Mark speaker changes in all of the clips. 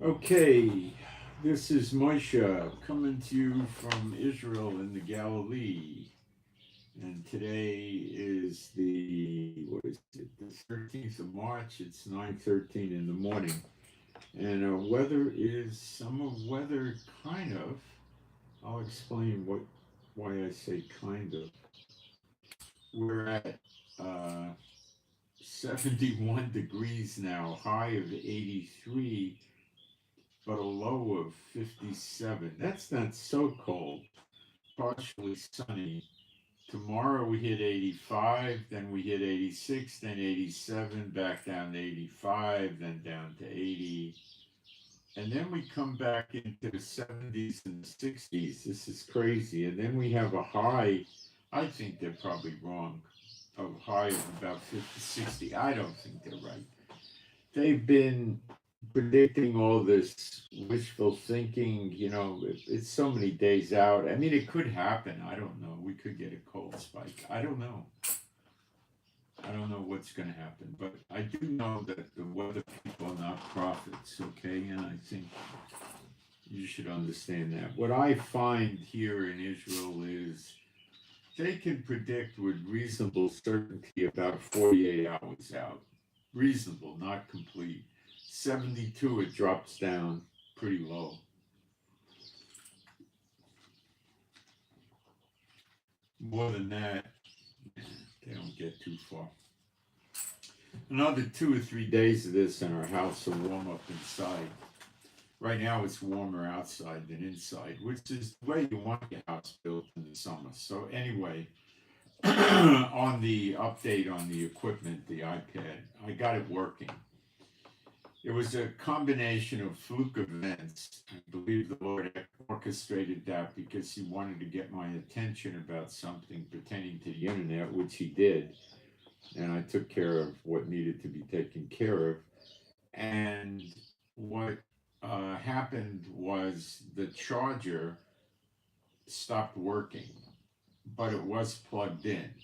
Speaker 1: Okay, this is Moshe coming to you from Israel in the Galilee. And today is what is it, the 13th of March. It's 9:13 in the morning. And weather is summer weather, kind of. I'll explain why I say kind of. We're at uh, 71 degrees now, high of 83, but a low of 57. That's not so cold. Partially sunny. Tomorrow we hit 85, then we hit 86, then 87, back down to 85, then down to 80. And then we come back into the 70s and the 60s. This is crazy. And then we have a high, I think they're probably wrong, of high of about 50, 60. I don't think they're right. They've been predicting all this wishful thinking, it's so many days out. I mean, it could happen. I don't know. We could get a cold spike. I don't know. I don't know what's going to happen, but I do know that the weather people are not prophets, okay? And I think you should understand that. What I find here in Israel is they can predict with reasonable certainty about 48 hours out. Reasonable, not complete. 72, it drops down pretty low. More than that, they don't get too far. Another 2 or 3 days of this and our house will warm up inside. Right now it's warmer outside than inside, which is the way you want your house built in the summer. So anyway, on the update on the equipment, the iPad, I got it working. It was a combination of fluke events. I believe the Lord orchestrated that because he wanted to get my attention about something pertaining to the internet, which he did. And I took care of what needed to be taken care of. And what happened was the charger stopped working, but it was plugged in.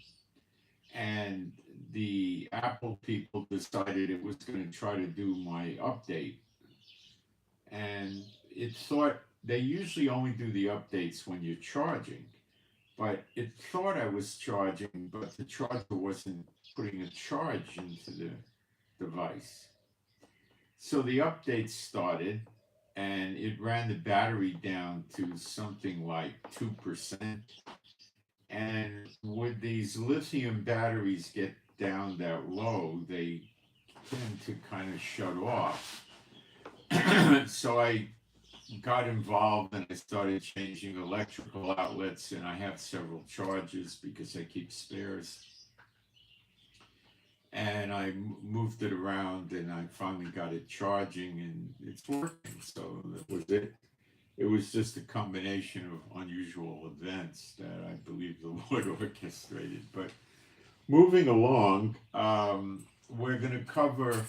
Speaker 1: And the Apple people decided it was going to try to do my update. And it thought they usually only do the updates when you're charging, but it thought I was charging, but the charger wasn't putting a charge into the device. So the update started and it ran the battery down to something like 2%. And when these lithium batteries get down that low, they tend to kind of shut off. So I got involved and I started changing electrical outlets, and I have several chargers because I keep spares. And I moved it around and I finally got it charging and it's working. So that was it. It was just a combination of unusual events that I believe the Lord orchestrated. But moving along, we're going to cover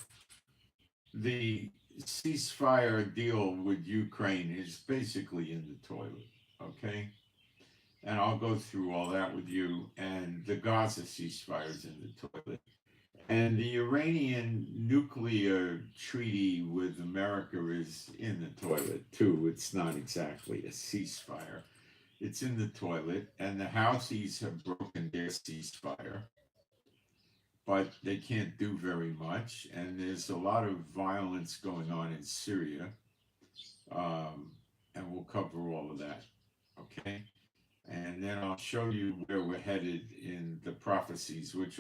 Speaker 1: the ceasefire deal with Ukraine is basically in the toilet, okay? And I'll go through all that with you. And the Gaza ceasefire is in the toilet. And the Iranian nuclear treaty with America is in the toilet too. It's not exactly a ceasefire. It's in the toilet, and the Houthis have broken their ceasefire, but they can't do very much. And there's a lot of violence going on in Syria, and we'll cover all of that. Okay. And then I'll show you where we're headed in the prophecies, which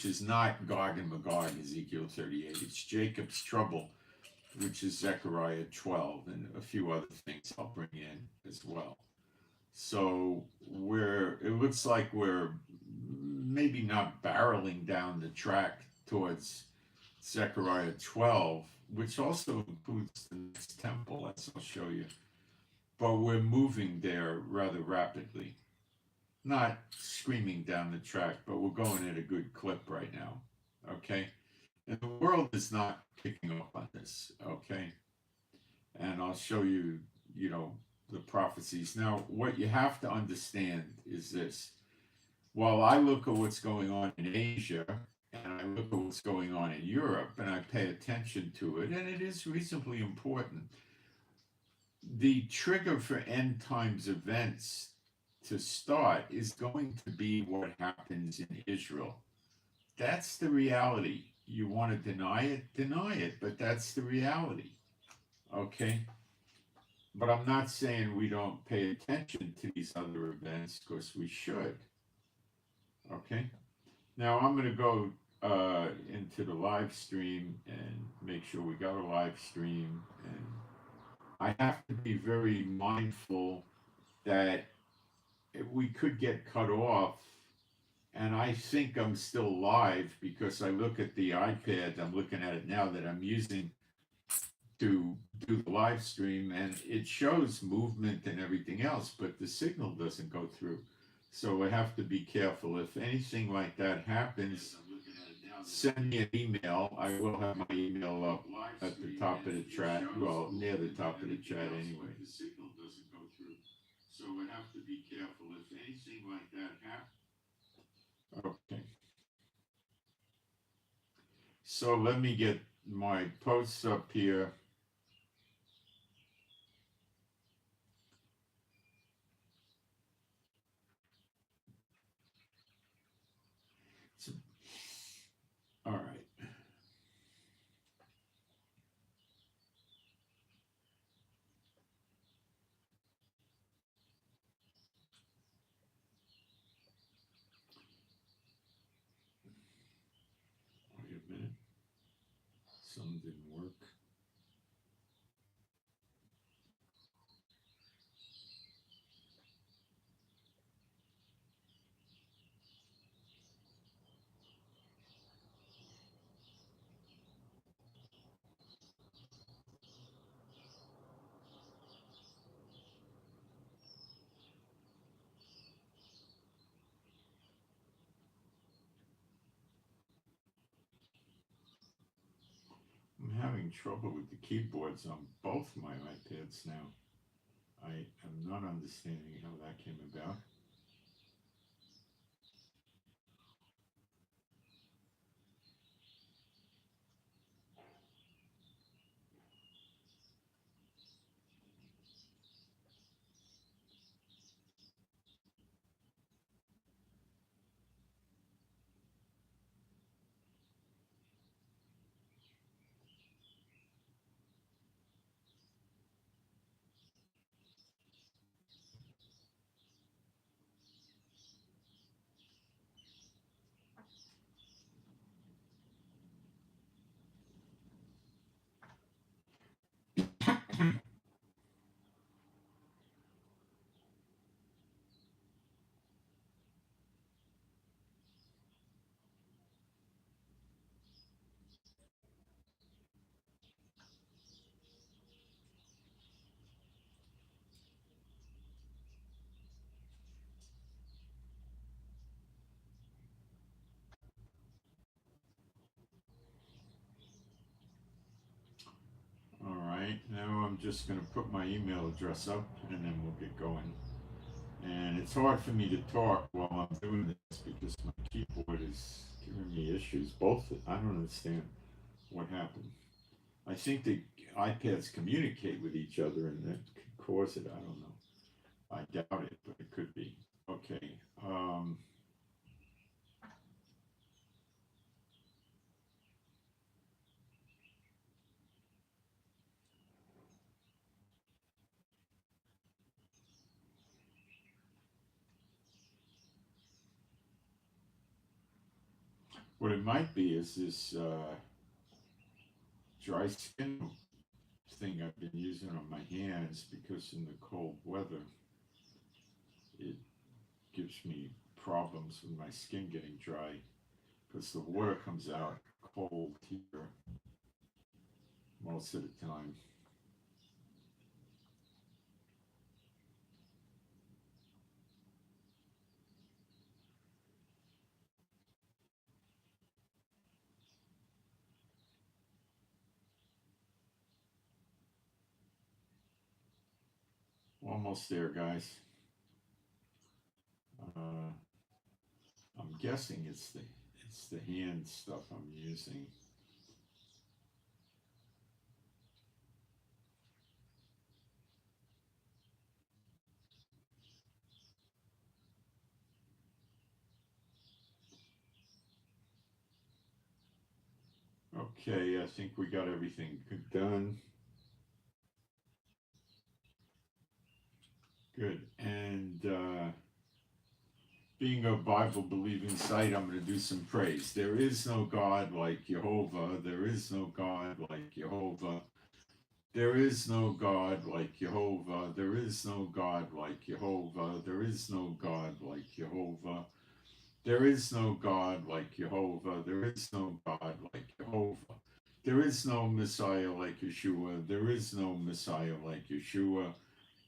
Speaker 1: is not Gog and Magog, Ezekiel 38. It's Jacob's trouble, which is Zechariah 12, and a few other things I'll bring in as well. So it looks like we're maybe not barreling down the track towards Zechariah 12, which also includes the next temple, as I'll show you. But we're moving there rather rapidly. Not screaming down the track, but we're going at a good clip right now. Okay? And the world is not picking up on this. Okay? And I'll show you, the prophecies. Now, what you have to understand is this. While I look at what's going on in Asia and I look at what's going on in Europe and I pay attention to it, and it is reasonably important. The trigger for end times events to start is going to be what happens in Israel. That's the reality. You want to deny it, but that's the reality. Okay? But I'm not saying we don't pay attention to these other events because we should. Okay? Now I'm going to go into the live stream and make sure we got a live stream. And I have to be very mindful that we could get cut off. And I think I'm still live because I look at the iPad, I'm looking at it now that I'm using to do the live stream, and it shows movement and everything else, but the signal doesn't go through. So I have to be careful. If anything like that happens, send me an email. I will have my email up at the top of the chat. Well, near the top of the chat anyway. The signal doesn't go through. So I have to be careful. If anything like that happens. Okay. So let me get my posts up here. So, all right. Wait a minute. Some didn't work. I'm having trouble with the keyboards on both my iPads now. I am not understanding how that came about. All right, now I'm just going to put my email address up and then we'll get going. And it's hard for me to talk while I'm doing this because my keyboard is giving me issues. Both, I don't understand what happened. I think the iPads communicate with each other and that could cause it. I don't know. I doubt it, but it could be. Okay. What it might be is this dry skin thing I've been using on my hands because in the cold weather, it gives me problems with my skin getting dry because the water comes out cold here most of the time. Almost there, guys. I'm guessing it's It's the hand stuff I'm using. Okay, I think we got everything done. Good. And being a Bible believing site, I'm going to do some praise. There is no God like Jehovah. There is no God like Jehovah. There is no God like Jehovah. There is no God like Jehovah. There is no God like Jehovah. There is no God like Jehovah. There is no God like Jehovah. There is no Messiah like Yeshua. There is no Messiah like Yeshua.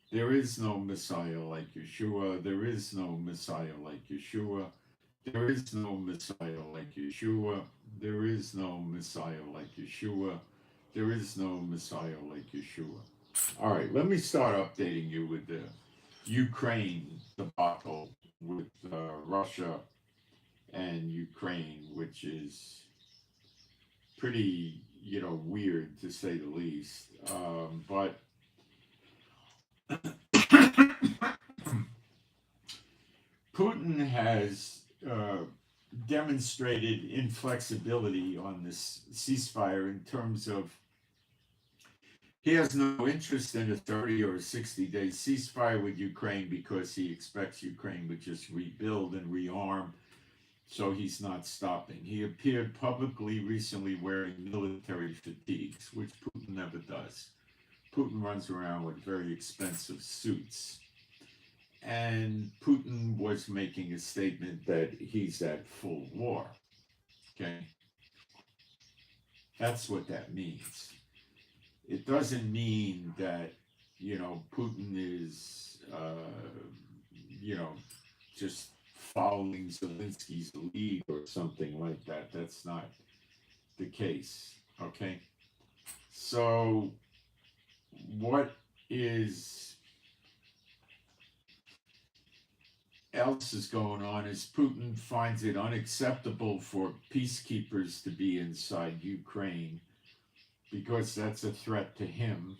Speaker 1: There is no Messiah like Yeshua. There is no Messiah like Yeshua. There is no Messiah like Yeshua. There is no Messiah like Yeshua. There is no Messiah like Yeshua. All right, let me start updating you with the Ukraine debacle with Russia and Ukraine, which is pretty, weird to say the least. But Putin has demonstrated inflexibility on this ceasefire in terms of he has no interest in a 30 or 60-day ceasefire with Ukraine because he expects Ukraine would just rebuild and rearm. So he's not stopping. He appeared publicly recently wearing military fatigues, which Putin never does. Putin runs around with very expensive suits. And Putin was making a statement that he's at full war. Okay? That's what that means. It doesn't mean that, Putin is, just following Zelensky's lead or something like that. That's not the case. Okay? So, what else is going on is Putin finds it unacceptable for peacekeepers to be inside Ukraine because that's a threat to him,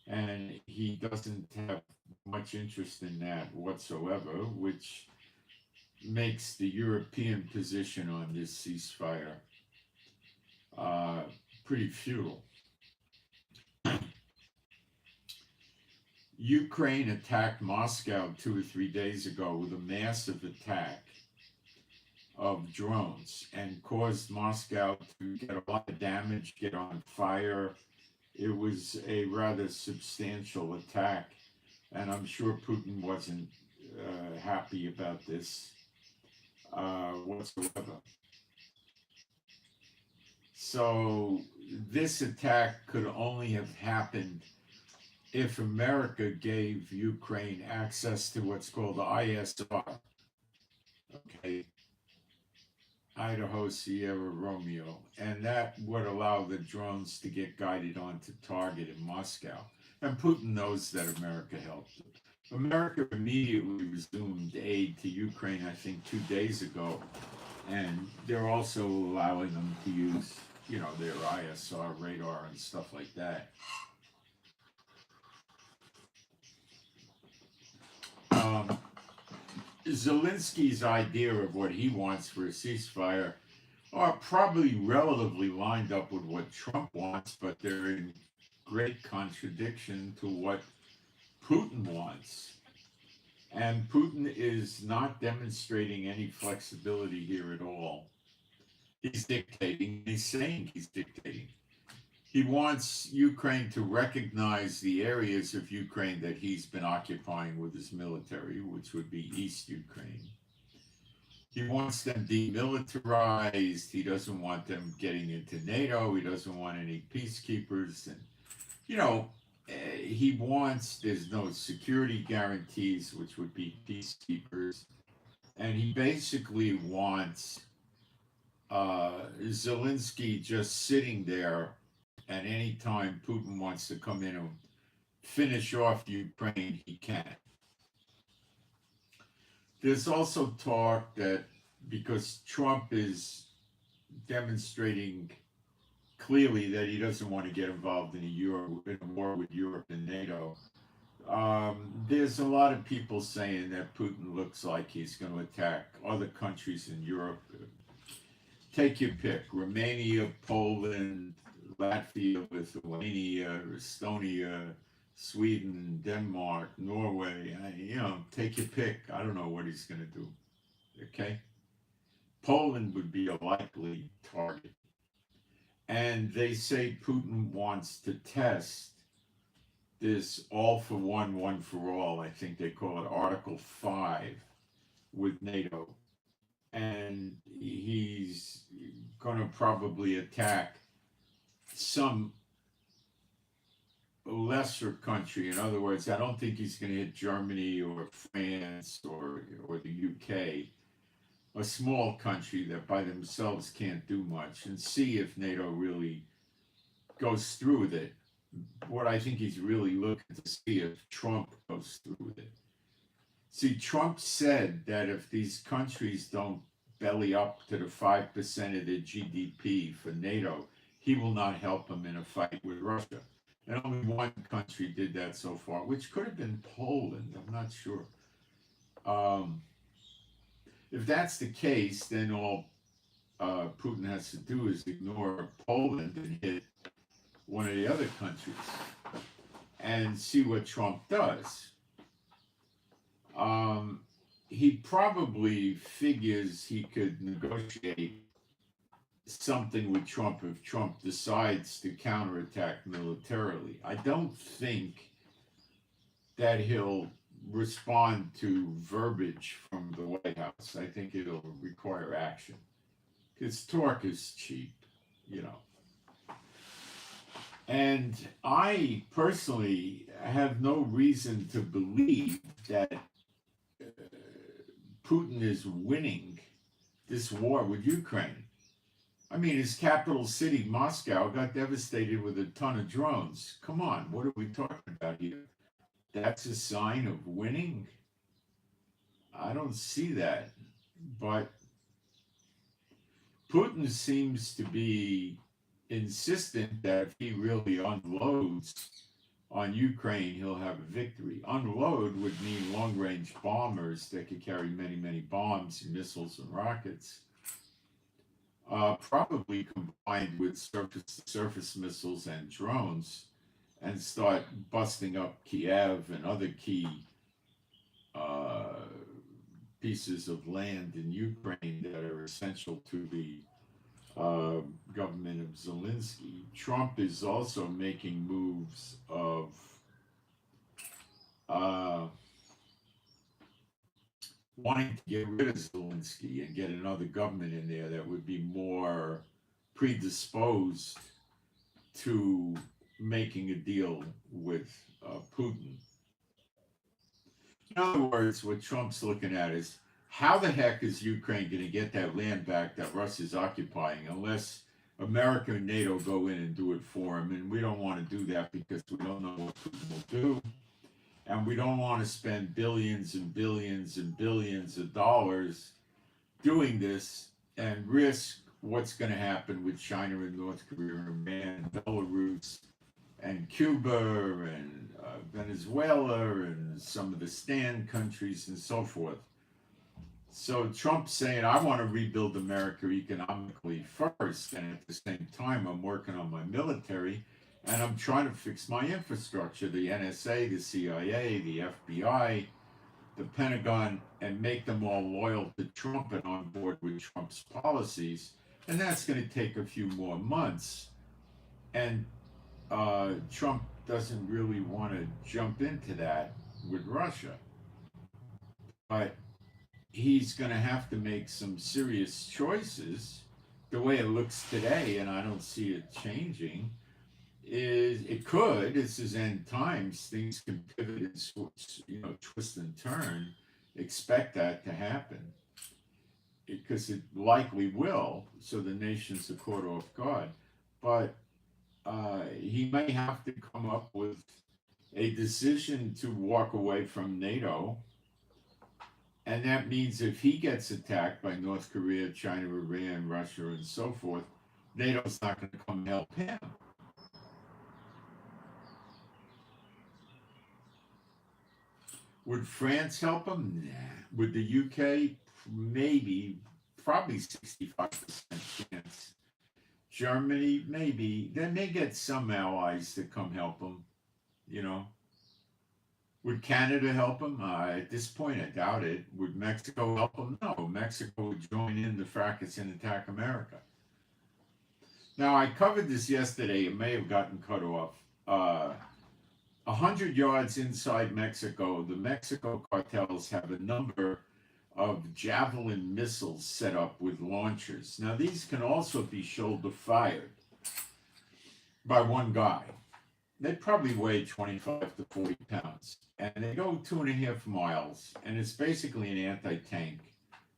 Speaker 1: and he doesn't have much interest in that whatsoever, which makes the European position on this ceasefire pretty futile. Ukraine attacked Moscow 2 or 3 days ago with a massive attack of drones and caused Moscow to get a lot of damage, get on fire. It was a rather substantial attack, and I'm sure Putin wasn't happy about this whatsoever. So this attack could only have happened if America gave Ukraine access to what's called the ISR, okay, Idaho Sierra Romeo, and that would allow the drones to get guided onto target in Moscow. And Putin knows that America helped. America immediately resumed aid to Ukraine, I think, 2 days ago, and they're also allowing them to use, their ISR radar and stuff like that. Zelensky's idea of what he wants for a ceasefire are probably relatively lined up with what Trump wants, but they're in great contradiction to what Putin wants. And Putin is not demonstrating any flexibility here at all. He's dictating. He's saying he's dictating. He wants Ukraine to recognize the areas of Ukraine that he's been occupying with his military, which would be East Ukraine. He wants them demilitarized. He doesn't want them getting into NATO. He doesn't want any peacekeepers. And, he wants, there's no security guarantees, which would be peacekeepers. And he basically wants Zelensky just sitting there, and any time Putin wants to come in and finish off Ukraine, he can. There's also talk that because Trump is demonstrating clearly that he doesn't want to get involved in a war with Europe and NATO. There's a lot of people saying that Putin looks like he's going to attack other countries in Europe. Take your pick: Romania, Poland, Latvia, Lithuania, Estonia, Sweden, Denmark, Norway. Take your pick. I don't know what he's going to do. Okay, Poland would be a likely target, and they say Putin wants to test this all for one for all. I think they call it Article 5 with NATO. And he's going to probably attack some lesser country. In other words, I don't think he's going to hit Germany or France or the UK, a small country that by themselves can't do much, and see if NATO really goes through with it. What I think he's really looking to see if Trump goes through with it. See, Trump said that if these countries don't belly up to the 5% of their GDP for NATO, he will not help them in a fight with Russia. And only one country did that so far, which could have been Poland. I'm not sure. If that's the case, then all Putin has to do is ignore Poland and hit one of the other countries and see what Trump does. He probably figures he could negotiate something with Trump if Trump decides to counterattack militarily. I don't think that he'll respond to verbiage from the White House. I think it'll require action because talk is cheap, you know. And I personally have no reason to believe that Putin is winning this war with Ukraine. I mean, his capital city, Moscow, got devastated with a ton of drones. Come on, what are we talking about here? That's a sign of winning? I don't see that. But Putin seems to be insistent that if he really unloads on Ukraine, he'll have a victory. Unload would mean long-range bombers that could carry many, many bombs, missiles, and rockets. Probably combined with surface-to-surface missiles and drones, and start busting up Kiev and other key pieces of land in Ukraine that are essential to the government of Zelensky. Trump is also making moves of wanting to get rid of Zelensky and get another government in there that would be more predisposed to making a deal with Putin. In other words, what Trump's looking at is, how the heck is Ukraine going to get that land back that Russia's occupying unless America and NATO go in and do it for him? And we don't want to do that because we don't know what Putin will do. And we don't want to spend billions and billions and billions of dollars doing this and risk what's going to happen with China and North Korea and Iran, Belarus and Cuba and Venezuela and some of the stand countries and so forth. So Trump's saying, I want to rebuild America economically first, and at the same time, I'm working on my military, and I'm trying to fix my infrastructure, the NSA, the CIA, the FBI, the Pentagon, and make them all loyal to Trump and on board with Trump's policies. And that's going to take a few more months. And Trump doesn't really want to jump into that with Russia. But he's going to have to make some serious choices. The way it looks today, and I don't see it changing, is it could. This is end times. Things can pivot and switch, twist and turn. Expect that to happen because it likely will. So the nations are caught off guard. But he may have to come up with a decision to walk away from NATO And that means if he gets attacked by North Korea, China, Iran, Russia, and so forth, NATO's not going to come help him. Would France help him? Nah. Would the UK? Maybe, probably 65% chance. Germany, maybe. They may get some allies to come help him, you know. Would Canada help him? At this point, I doubt it. Would Mexico help him? No. Mexico would join in the fracas and attack America. Now, I covered this yesterday. It may have gotten cut off. 100 yards inside Mexico, the Mexico cartels have a number of Javelin missiles set up with launchers. Now, these can also be shoulder fired by one guy. They probably weigh 25 to 40 pounds. And they go 2.5 miles. And it's basically an anti-tank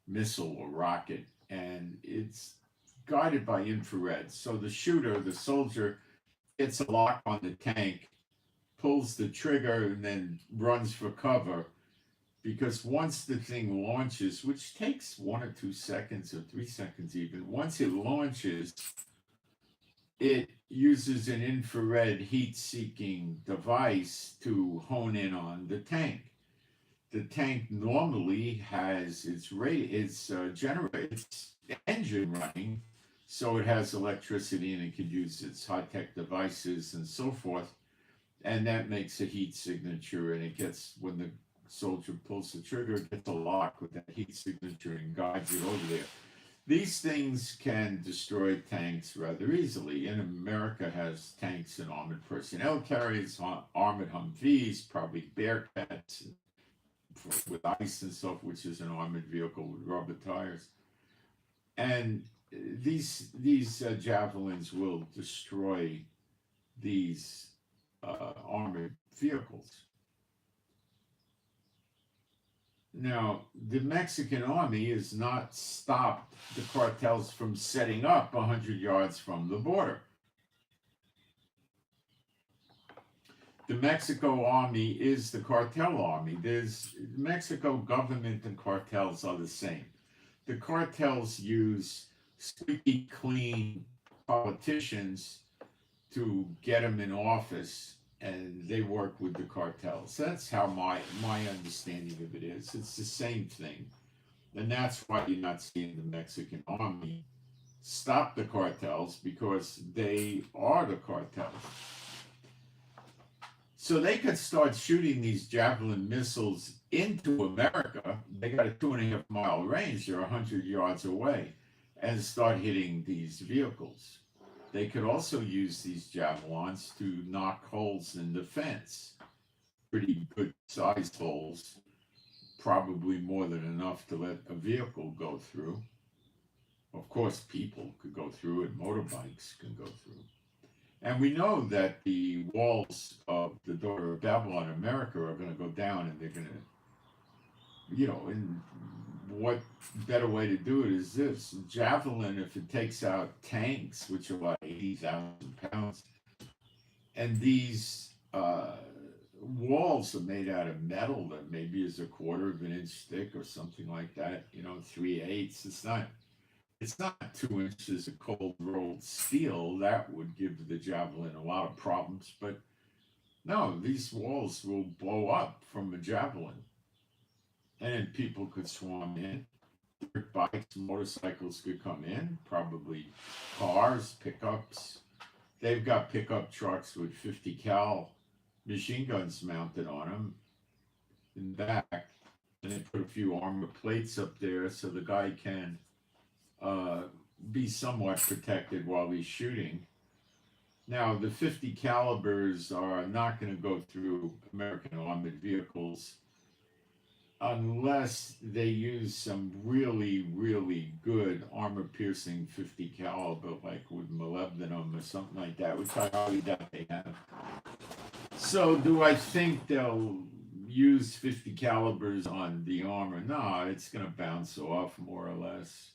Speaker 1: missile or rocket. And it's guided by infrared. So the shooter, the soldier, gets a lock on the tank, pulls the trigger, and then runs for cover. Because once the thing launches, which takes 1 or 2 seconds or 3 seconds even, once it launches, it uses an infrared heat-seeking device to hone in on the tank. The tank normally has its engine running, so it has electricity and it could use its high-tech devices and so forth, and that makes a heat signature, and it gets, when the soldier pulls the trigger, it gets a lock with that heat signature and guides it over there. These things can destroy tanks rather easily. And America has tanks and armored personnel carriers, armored Humvees, probably Bearcats with ice and stuff, which is an armored vehicle with rubber tires. And these javelins will destroy these armored vehicles. Now, the Mexican army has not stopped the cartels from setting up 100 yards from the border. The Mexico army is the cartel army. The Mexico government and cartels are the same. The cartels use squeaky clean politicians to get them in office, and they work with the cartels. That's how my understanding of it is. It's the same thing. And that's why you're not seeing the Mexican army stop the cartels, because they are the cartels. So they could start shooting these Javelin missiles into America. They got a 2.5 mile range. They're 100 yards away, and start hitting these vehicles. They could also use these javelins to knock holes in the fence. Pretty good sized holes, probably more than enough to let a vehicle go through. Of course, people could go through it, motorbikes can go through. And we know that the walls of the Daughter of Babylon, America, are going to go down, and they're going to, and what better way to do it is this. Javelin, if it takes out tanks, which are like 80,000 pounds, and these walls are made out of metal that maybe is 1/4 of an inch thick or something like that, 3/8. It's not 2 inches of cold rolled steel. That would give the Javelin a lot of problems. But no, these walls will blow up from a Javelin. And then people could swarm in. Dirt bikes, motorcycles could come in, probably cars, pickups. They've got pickup trucks with 50 cal machine guns mounted on them in the back. And they put a few armor plates up there so the guy can be somewhat protected while he's shooting. Now, the 50 calibers are not going to go through American armored vehicles unless they use some really, really good armor-piercing 50 caliber, like with molybdenum or something like that, which I highly doubt they have. So, do I think they'll use 50 calibers on the armor? No, it's going to bounce off more or less.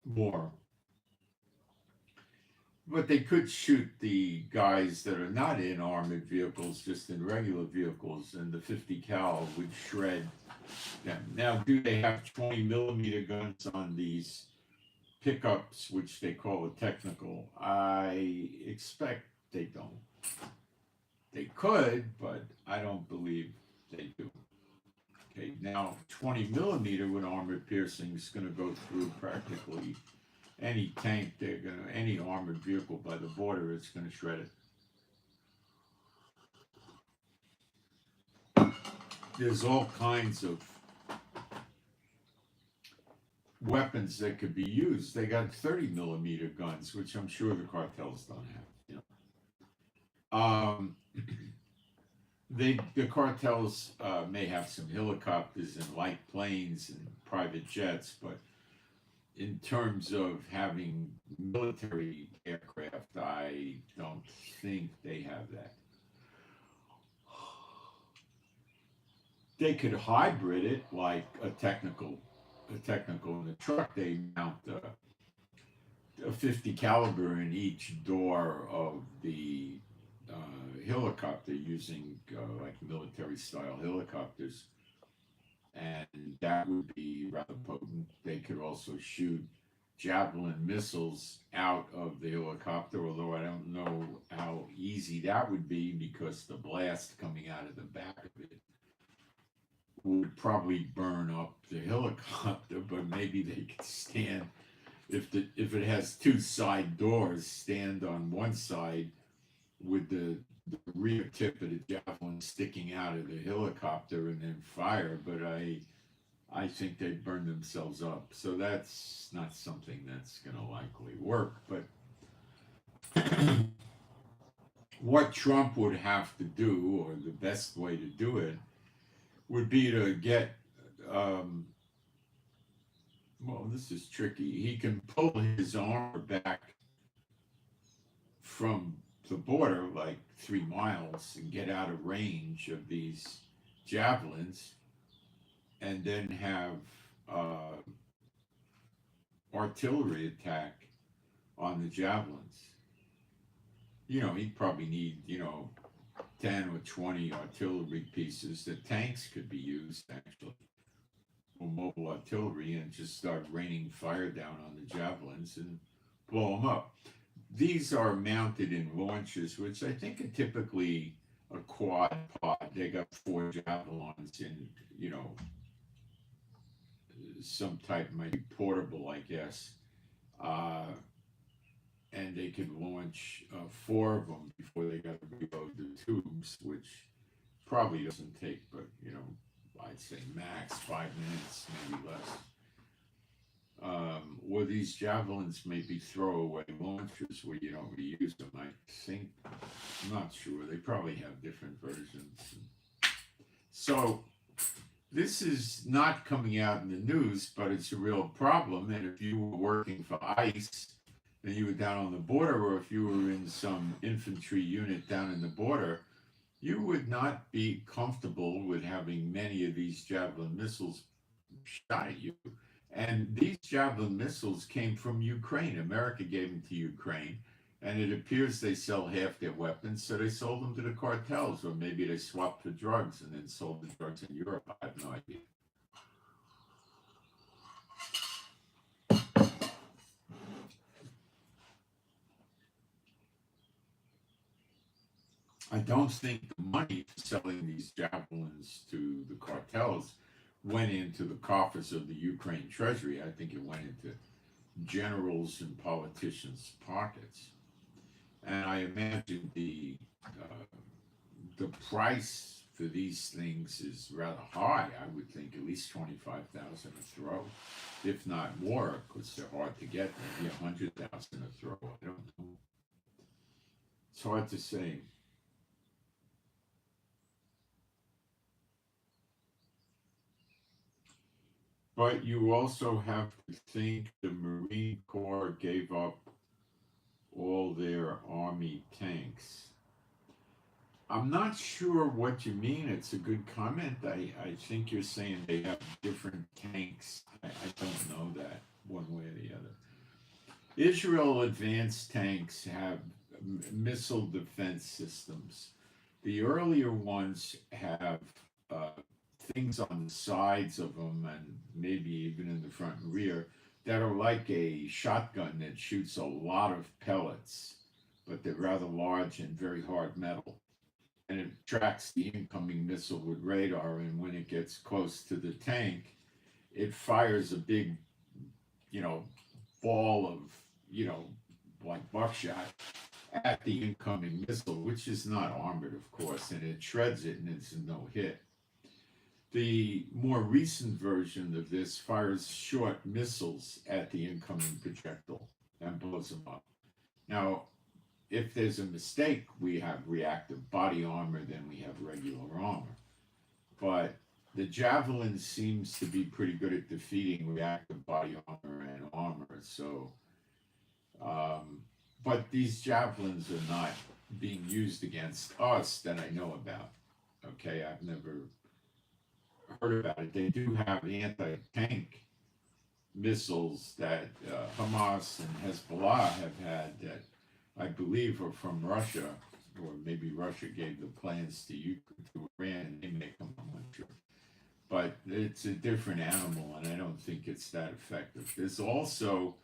Speaker 1: More. But they could shoot the guys that are not in armored vehicles, just in regular vehicles, and the 50 cal would shred them. Now, do they have 20 millimeter guns on these pickups, which they call a technical? I expect they don't. They could, but I don't believe they do. Okay, now 20 millimeter with armor piercing is going to go through practically any tank. Any armored vehicle by the border, it's going to shred it. There's all kinds of weapons that could be used. They got 30 millimeter guns, which I'm sure the cartels don't have. You know, the cartels may have some helicopters and light planes and private jets, but in terms of having military aircraft, I don't think they have that. They could hybrid it like a technical in the truck. They mount a 50 caliber in each door of the helicopter using like military style helicopters, and that would be rather potent. They could also shoot Javelin missiles out of the helicopter, although I don't know how easy that would be because the blast coming out of the back of it would probably burn up the helicopter. But maybe they could stand, if it has two side doors, stand on one side with the rear tip of the javelin sticking out of the helicopter and then fire. But I think they burn themselves up. So that's not something that's going to likely work. But what Trump would have to do, or the best way to do it, would be to get, well, this is tricky. He can pull his armor back from the border like 3 miles and get out of range of these javelins, and then have artillery attack on the javelins. You know, he'd probably need, 10 or 20 artillery pieces. The tanks could be used, actually, or mobile artillery, and just start raining fire down on the javelins and blow them up. These are mounted in launchers, which I think are typically a quad pod. They got 4 javelins in, some type, might be portable, I guess. And they could launch 4 of them before they got to reload the tubes, which probably doesn't take, but I'd say max 5 minutes, maybe less. Or these javelins may be throwaway launchers where you don't reuse them. I think, I'm not sure. They probably have different versions. So this is not coming out in the news, but it's a real problem. And if you were working for ICE, and you were down on the border, or if you were in some infantry unit down in the border, you would not be comfortable with having many of these Javelin missiles shot at you. And these Javelin missiles came from Ukraine. America gave them to Ukraine. And it appears they sell half their weapons, so they sold them to the cartels, or maybe they swapped for drugs and then sold the drugs in Europe. I have no idea. I don't think the money for selling these javelins to the cartels went into the coffers of the Ukraine treasury. I think it went into generals and politicians' pockets. And I imagine the price for these things is rather high. I would think at least 25,000 a throw, if not more, because they're hard to get. Maybe 100,000 a throw. I don't know. It's hard to say. But you also have to think the Marine Corps gave up all their Army tanks. I'm not sure what you mean. It's a good comment. I think you're saying they have different tanks. I don't know that one way or the other. Israel advanced tanks have missile defense systems. The earlier ones have uh, things on the sides of them and maybe even in the front and rear that are like a shotgun that shoots a lot of pellets, but they're rather large and very hard metal. And it tracks the incoming missile with radar, and when it gets close to the tank, it fires a big, you know, ball of, you know, like buckshot at the incoming missile, which is not armored, of course, and it shreds it and it's a no hit. The more recent version of this fires short missiles at the incoming projectile and blows them up. Now, if there's a mistake, we have reactive body armor, then we have regular armor. But the Javelin seems to be pretty good at defeating reactive body armor and armor. So, um, but these Javelins are not being used against us that I know about. Okay, I've never heard about it. They do have anti-tank missiles that Hamas and Hezbollah have had that I believe are from Russia, or maybe Russia gave the plans to Iran and they make them, I'm not sure. But it's a different animal, and I don't think it's that effective. There's also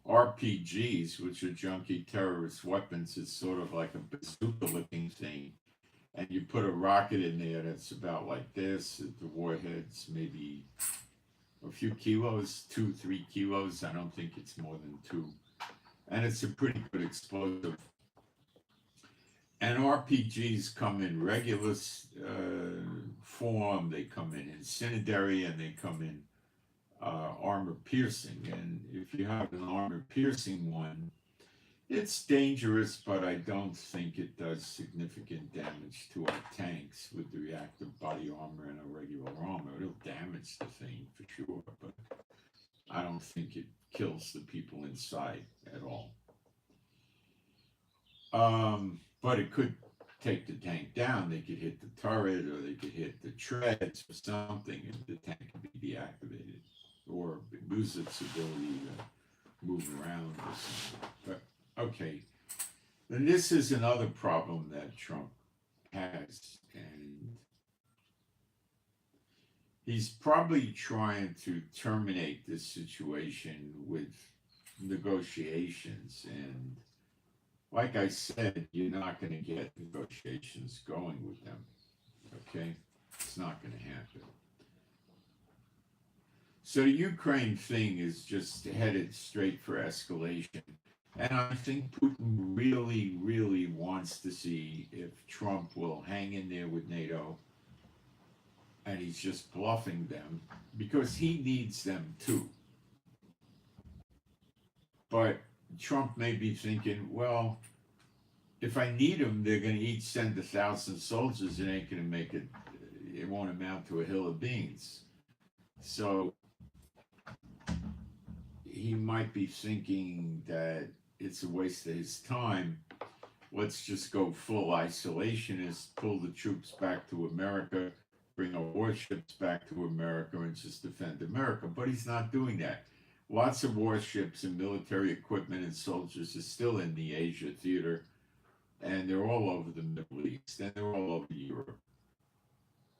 Speaker 1: RPGs, which are junky terrorist weapons. It's sort of like a bazooka-looking thing, and you put a rocket in there that's about like this. The warhead's maybe a few kilos, 2-3 kilos. I don't think it's more than 2, and it's a pretty good explosive. And RPGs come in regular form, they come in incendiary, and they come in armor piercing. And if you have an armor piercing one, it's dangerous, but I don't think it does significant damage to our tanks with the reactive body armor and a regular armor. It'll damage the thing for sure, but I don't think it kills the people inside at all. But it could take the tank down. They could hit the turret, or they could hit the treads or something, and the tank could be deactivated or lose its ability to move around or something. But okay, and this is another problem that Trump has, and he's probably trying to terminate this situation with negotiations. And like I said, you're not going to get negotiations going with them. Okay? It's not going to happen. So the Ukraine thing is just headed straight for escalation. And I think Putin really, really wants to see if Trump will hang in there with NATO. And he's just bluffing them because he needs them too. But Trump may be thinking, well, if I need them, they're going to each send 1,000 soldiers. It ain't going to make it. It won't amount to a hill of beans. So he might be thinking that it's a waste of his time. Let's just go full isolationist, pull the troops back to America, bring our warships back to America, and just defend America. But he's not doing that. Lots of warships and military equipment and soldiers are still in the Asia theater, and they're all over the Middle East, and they're all over Europe.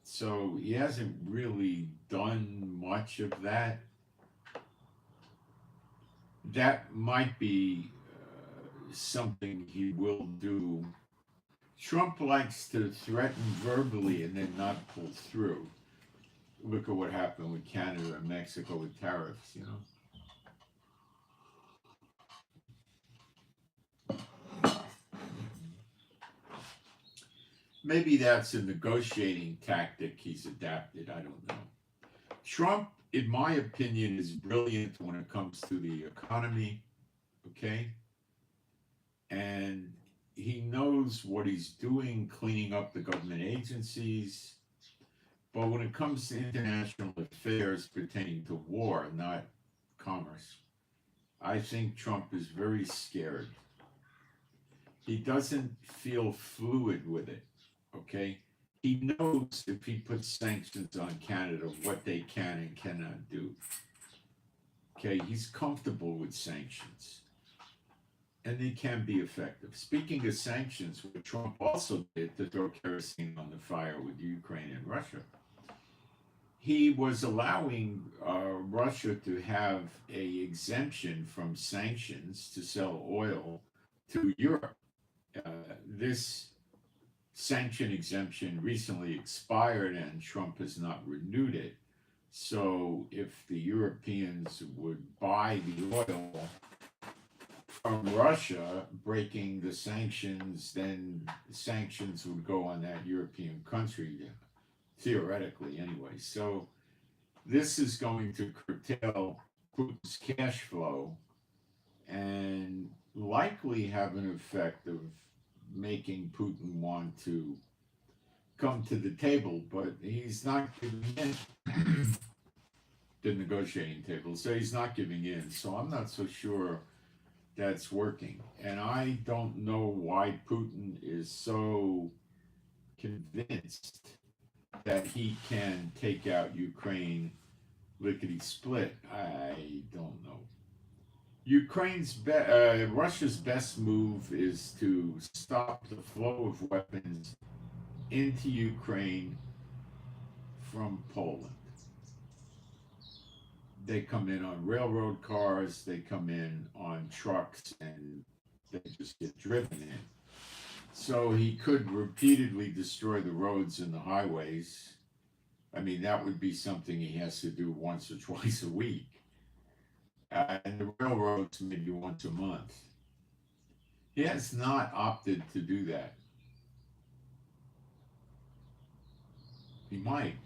Speaker 1: So he hasn't really done much of that. That might be something he will do. Trump likes to threaten verbally and then not pull through. Look at what happened with Canada and Mexico with tariffs, you know. Maybe that's a negotiating tactic he's adapted. I don't know. Trump, in my opinion, is brilliant when it comes to the economy, okay? And he knows what he's doing, cleaning up the government agencies. But when it comes to international affairs pertaining to war, not commerce, I think Trump is very scared. He doesn't feel fluid with it. Okay, he knows if he puts sanctions on Canada, what they can and cannot do. Okay, he's comfortable with sanctions. and they can be effective. Speaking of sanctions, what Trump also did to throw kerosene on the fire with Ukraine and Russia, he was allowing Russia to have a exemption from sanctions to sell oil to Europe. This sanction exemption recently expired and Trump has not renewed it. So if the Europeans would buy the oil from Russia, breaking the sanctions, then sanctions would go on that European country, theoretically anyway. So this is going to curtail Putin's cash flow and likely have an effect of making Putin want to come to the table, but he's not giving in. The negotiating table, so he's not giving in. So I'm not so sure that's working. And I don't know why Putin is so convinced that he can take out Ukraine lickety split. I don't know. Russia's best move is to stop the flow of weapons into Ukraine from Poland. They come in on railroad cars, they come in on trucks, and they just get driven in. So he could repeatedly destroy the roads and the highways. I mean, that would be something he has to do once or twice a week. And the railroads maybe once a month. He has not opted to do that. He might.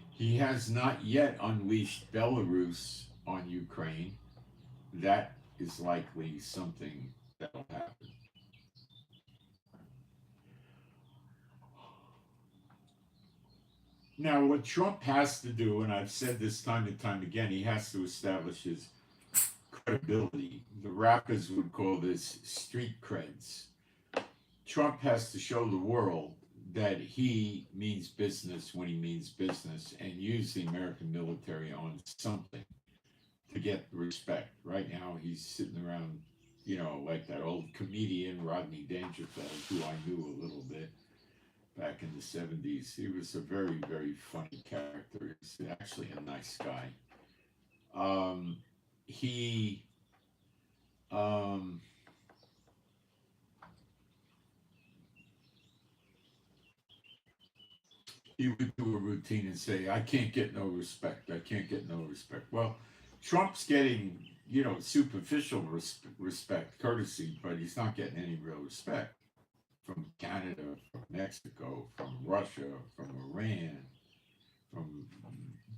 Speaker 1: He has not yet unleashed Belarus on Ukraine. That is likely something that will happen. Now, what Trump has to do, and I've said this time and time again, he has to establish his credibility. The rappers would call this street creds. Trump has to show the world that he means business when he means business and use the American military on something to get respect. Right now, he's sitting around, like that old comedian Rodney Dangerfield, who I knew a little bit back in the 70s. He was a very, very funny character. He's actually a nice guy. He would do a routine and say, I can't get no respect. I can't get no respect. Well, Trump's getting, superficial respect, courtesy, but he's not getting any real respect from Canada, from Mexico, from Russia, from Iran.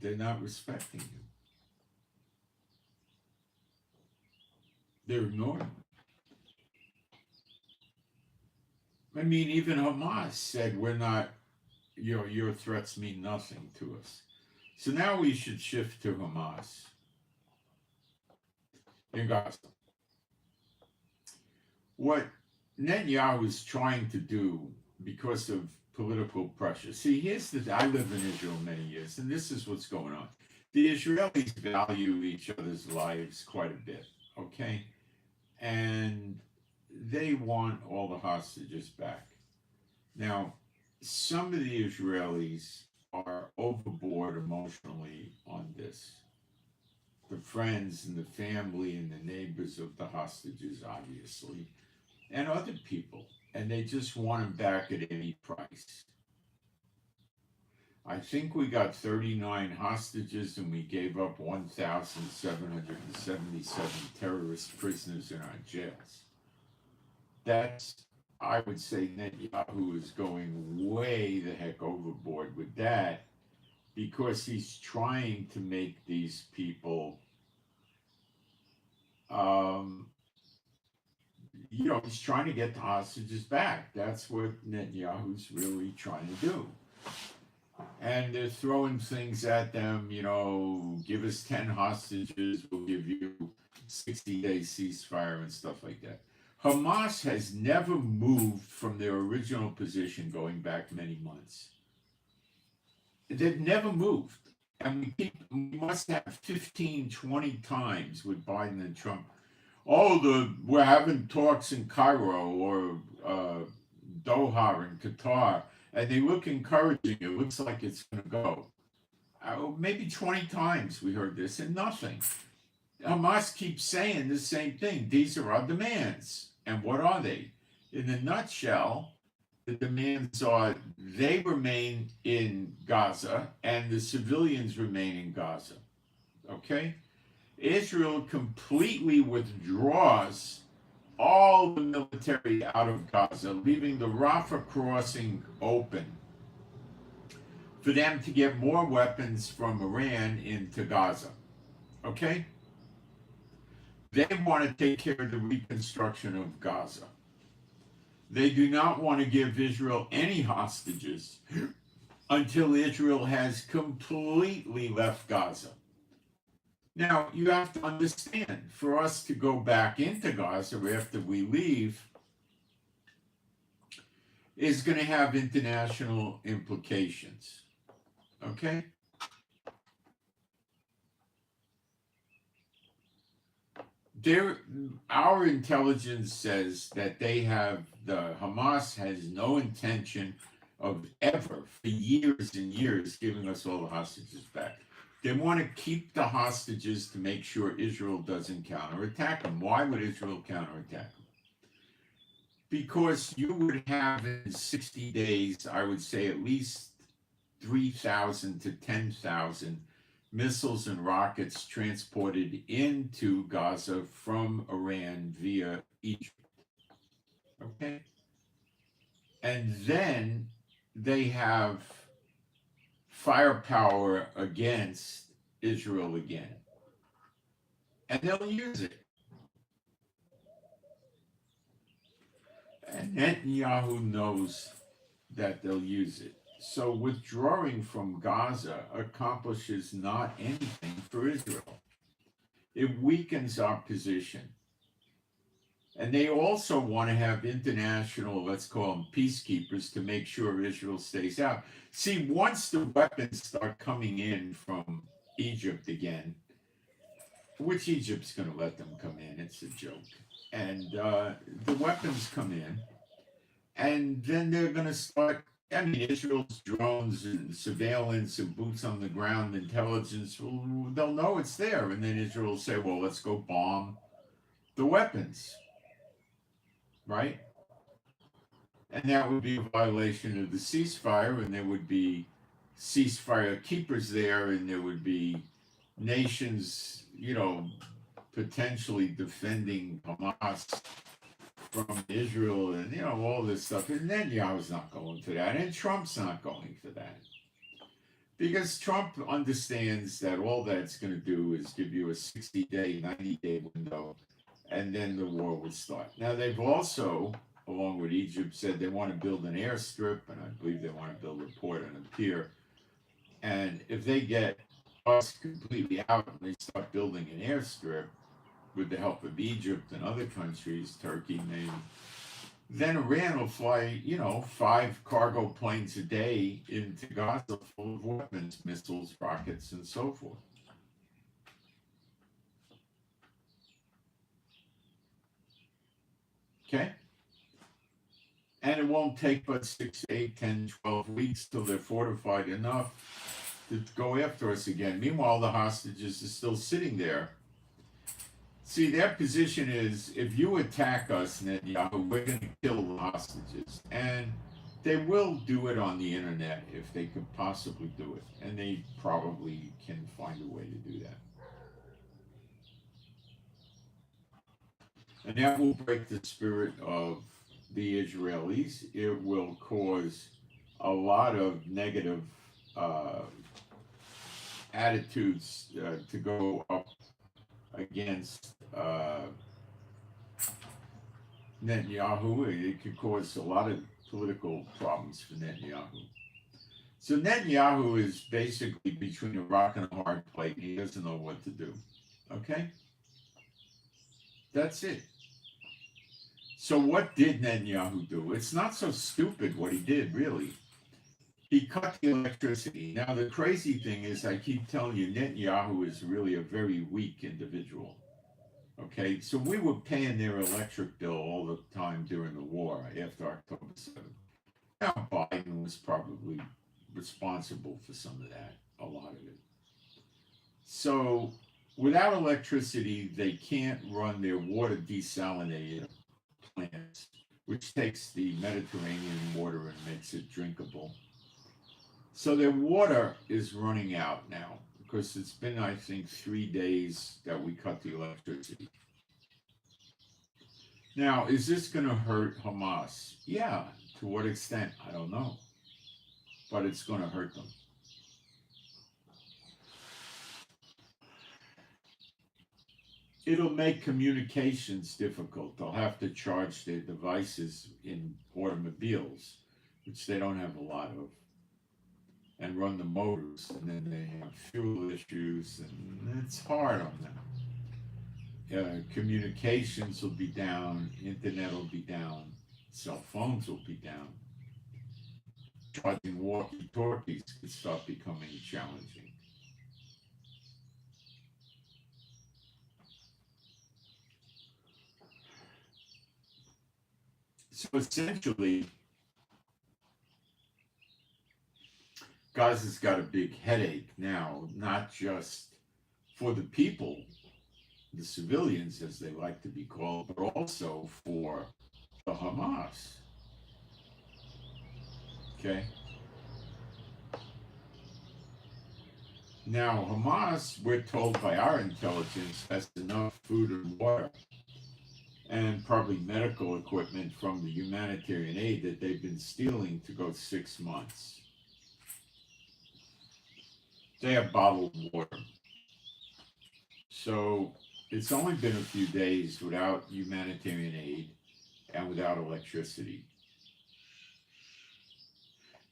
Speaker 1: They're not respecting him. They're ignoring him. I mean, even Hamas said, we're not, your threats mean nothing to us. So now we should shift to Hamas in Gaza. What Netanyahu is trying to do because of political pressure. See, I lived in Israel many years, and this is what's going on. The Israelis value each other's lives quite a bit, okay? And they want all the hostages back. Now, some of the Israelis are overboard emotionally on this. The friends and the family and the neighbors of the hostages, obviously, and other people. And they just want them back at any price. I think we got 39 hostages and we gave up 1,777 terrorist prisoners in our jails. That's, I would say, Netanyahu is going way the heck overboard with that because he's trying to make these people, he's trying to get the hostages back. That's what Netanyahu's really trying to do. And they're throwing things at them, give us 10 hostages, we'll give you 60-day ceasefire and stuff like that. Hamas has never moved from their original position going back many months. They've never moved. And we must have 15, 20 times with Biden and Trump. Oh, we're having talks in Cairo or Doha and Qatar, and they look encouraging. It looks like it's going to go. Maybe 20 times we heard this and nothing. Hamas keeps saying the same thing. These are our demands. And what are they? In a nutshell, the demands are they remain in Gaza and the civilians remain in Gaza. Okay? Israel completely withdraws all the military out of Gaza, leaving the Rafah crossing open for them to get more weapons from Iran into Gaza. Okay? They want to take care of the reconstruction of Gaza. They do not want to give Israel any hostages until Israel has completely left Gaza. Now, you have to understand, for us to go back into Gaza after we leave is going to have international implications. Okay? Our intelligence says that Hamas has no intention of ever, for years and years, giving us all the hostages back. They want to keep the hostages to make sure Israel doesn't counterattack them. Why would Israel counterattack them? Because you would have in 60 days, I would say at least 3,000 to 10,000 missiles and rockets transported into Gaza from Iran via Egypt. Okay? And then they have firepower against Israel again. And they'll use it. And Netanyahu knows that they'll use it. So withdrawing from Gaza accomplishes not anything for Israel. It weakens our position. And they also want to have international, let's call them peacekeepers, to make sure Israel stays out. See, once the weapons start coming in from Egypt again, which Egypt's going to let them come in, it's a joke. And the weapons come in, and then they're going to start, I mean, Israel's drones and surveillance and boots on the ground intelligence, they'll know it's there. And then Israel will say, well, let's go bomb the weapons. Right? And that would be a violation of the ceasefire, and there would be ceasefire keepers there, and there would be nations, potentially defending Hamas from Israel, and, all this stuff. And Netanyahu's not going for that, and Trump's not going for that. Because Trump understands that all that's going to do is give you a 60-day, 90-day window, and then the war would start. Now, they've also, along with Egypt, said they want to build an airstrip, and I believe they want to build a port and a pier. And if they get us completely out and they start building an airstrip with the help of Egypt and other countries, Turkey maybe, then Iran will fly, 5 cargo planes a day into Gaza full of weapons, missiles, rockets, and so forth. Okay? And it won't take but 6, 8, 10, 12 weeks till they're fortified enough to go after us again. Meanwhile, the hostages are still sitting there. See, their position is, if you attack us, Netanyahu, we're going to kill the hostages. And they will do it on the internet if they could possibly do it. And they probably can find a way to do that. And that will break the spirit of the Israelis. It will cause a lot of negative attitudes to go up against Netanyahu. It could cause a lot of political problems for Netanyahu. So Netanyahu is basically between a rock and a hard place. He doesn't know what to do. Okay? That's it. So what did Netanyahu do? It's not so stupid what he did, really. He cut the electricity. Now, the crazy thing is, I keep telling you, Netanyahu is really a very weak individual. Okay, so we were paying their electric bill all the time during the war after October 7th. Now, Biden was probably responsible for some of that, a lot of it. So, without electricity, they can't run their water desalinator plants, which takes the Mediterranean water and makes it drinkable. So their water is running out now because it's been, I think, 3 days that we cut the electricity. Now, is this going to hurt Hamas? Yeah. To what extent? I don't know. But it's going to hurt them. It'll make communications difficult. They'll have to charge their devices in automobiles, which they don't have a lot of, and run the motors, and then they have fuel issues, and it's hard on them. Communications will be down, internet will be down, cell phones will be down. Charging walkie-talkies could start becoming challenging. So essentially, Gaza's got a big headache now, not just for the people, the civilians as they like to be called, but also for the Hamas. Okay? Now, Hamas, we're told by our intelligence, has enough food and water and probably medical equipment from the humanitarian aid that they've been stealing to go 6 months. They have bottled water. So it's only been a few days without humanitarian aid and without electricity.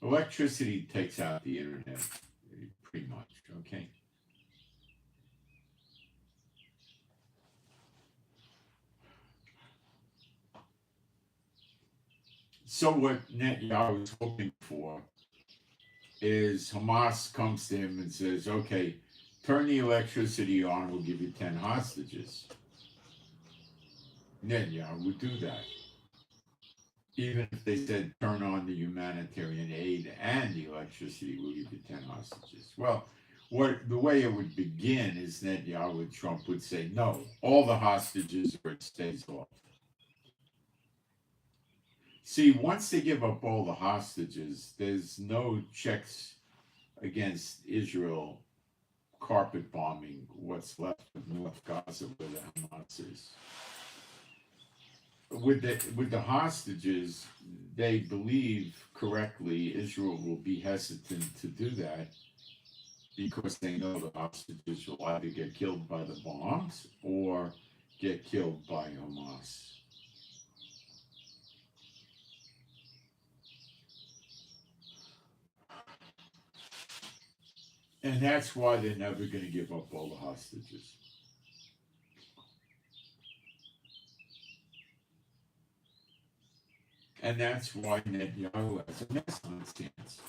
Speaker 1: Electricity takes out the internet, pretty much, okay? So what Netanyahu is hoping for is Hamas comes to him and says, okay, turn the electricity on, we'll give you 10 hostages. Netanyahu would do that. Even if they said turn on the humanitarian aid and the electricity, we'll give you 10 hostages. Well, the way it would begin is Netanyahu and Trump would say, no, all the hostages or it stays off. See, once they give up all the hostages, there's no checks against Israel carpet bombing what's left of North Gaza where the Hamas is. With the hostages, they believe correctly Israel will be hesitant to do that because they know the hostages will either get killed by the bombs or get killed by Hamas. And that's why they're never going to give up all the hostages. And that's why Netanyahu has a mess on his hands.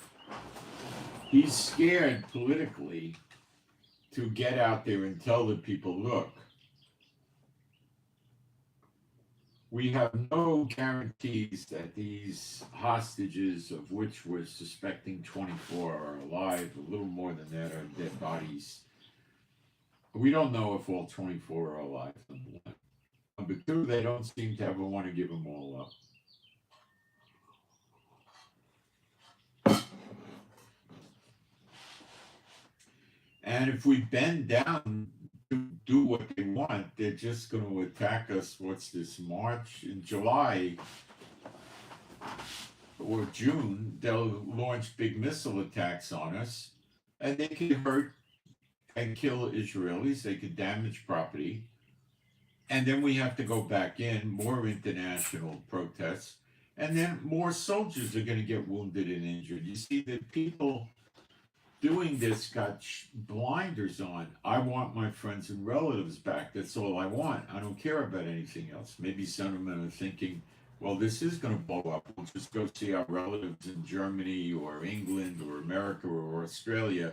Speaker 1: He's scared politically to get out there and tell the people, look, we have no guarantees that these hostages, of which we're suspecting 24 are alive, a little more than that are dead bodies. We don't know if all 24 are alive, number one. Number two, they don't seem to ever want to give them all up. And if we bend down to do what they want, they're just going to attack us. What's this, March? In July or June, they'll launch big missile attacks on us, and they can hurt and kill Israelis. They could damage property. And then we have to go back in, more international protests, and then more soldiers are going to get wounded and injured. You see, the people doing this got blinders on. I want my friends and relatives back. That's all I want. I don't care about anything else. Maybe some of them are thinking well, this is going to blow up. We'll just go see our relatives in Germany or England or America or Australia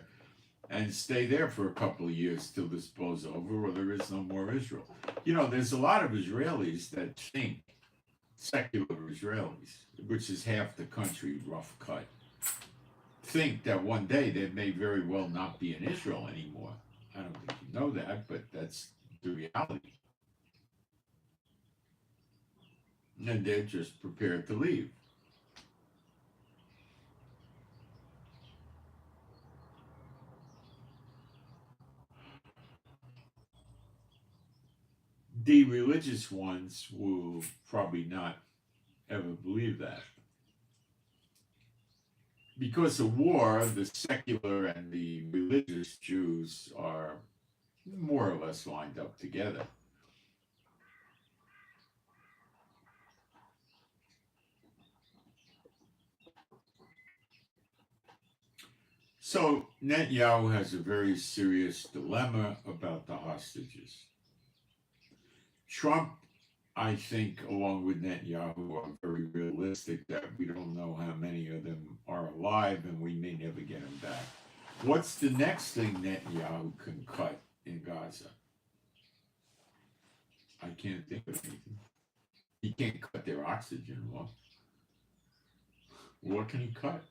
Speaker 1: and stay there for a couple of years till this blows over or there is no more Israel. You know, there's a lot of Israelis that think, secular Israelis, which is half the country, rough cut, think that one day there may very well not be an Israel anymore. I don't think you know that, but that's the reality. And they're just prepared to leave. The religious ones will probably not ever believe that. Because of war, the secular and the religious Jews are more or less lined up together. So Netanyahu has a very serious dilemma about the hostages. Trump, I think, along with Netanyahu, are very realistic that we don't know how many of them are alive and we may never get them back. What's the next thing Netanyahu can cut in Gaza? I can't think of anything. He can't cut their oxygen off. What can he cut?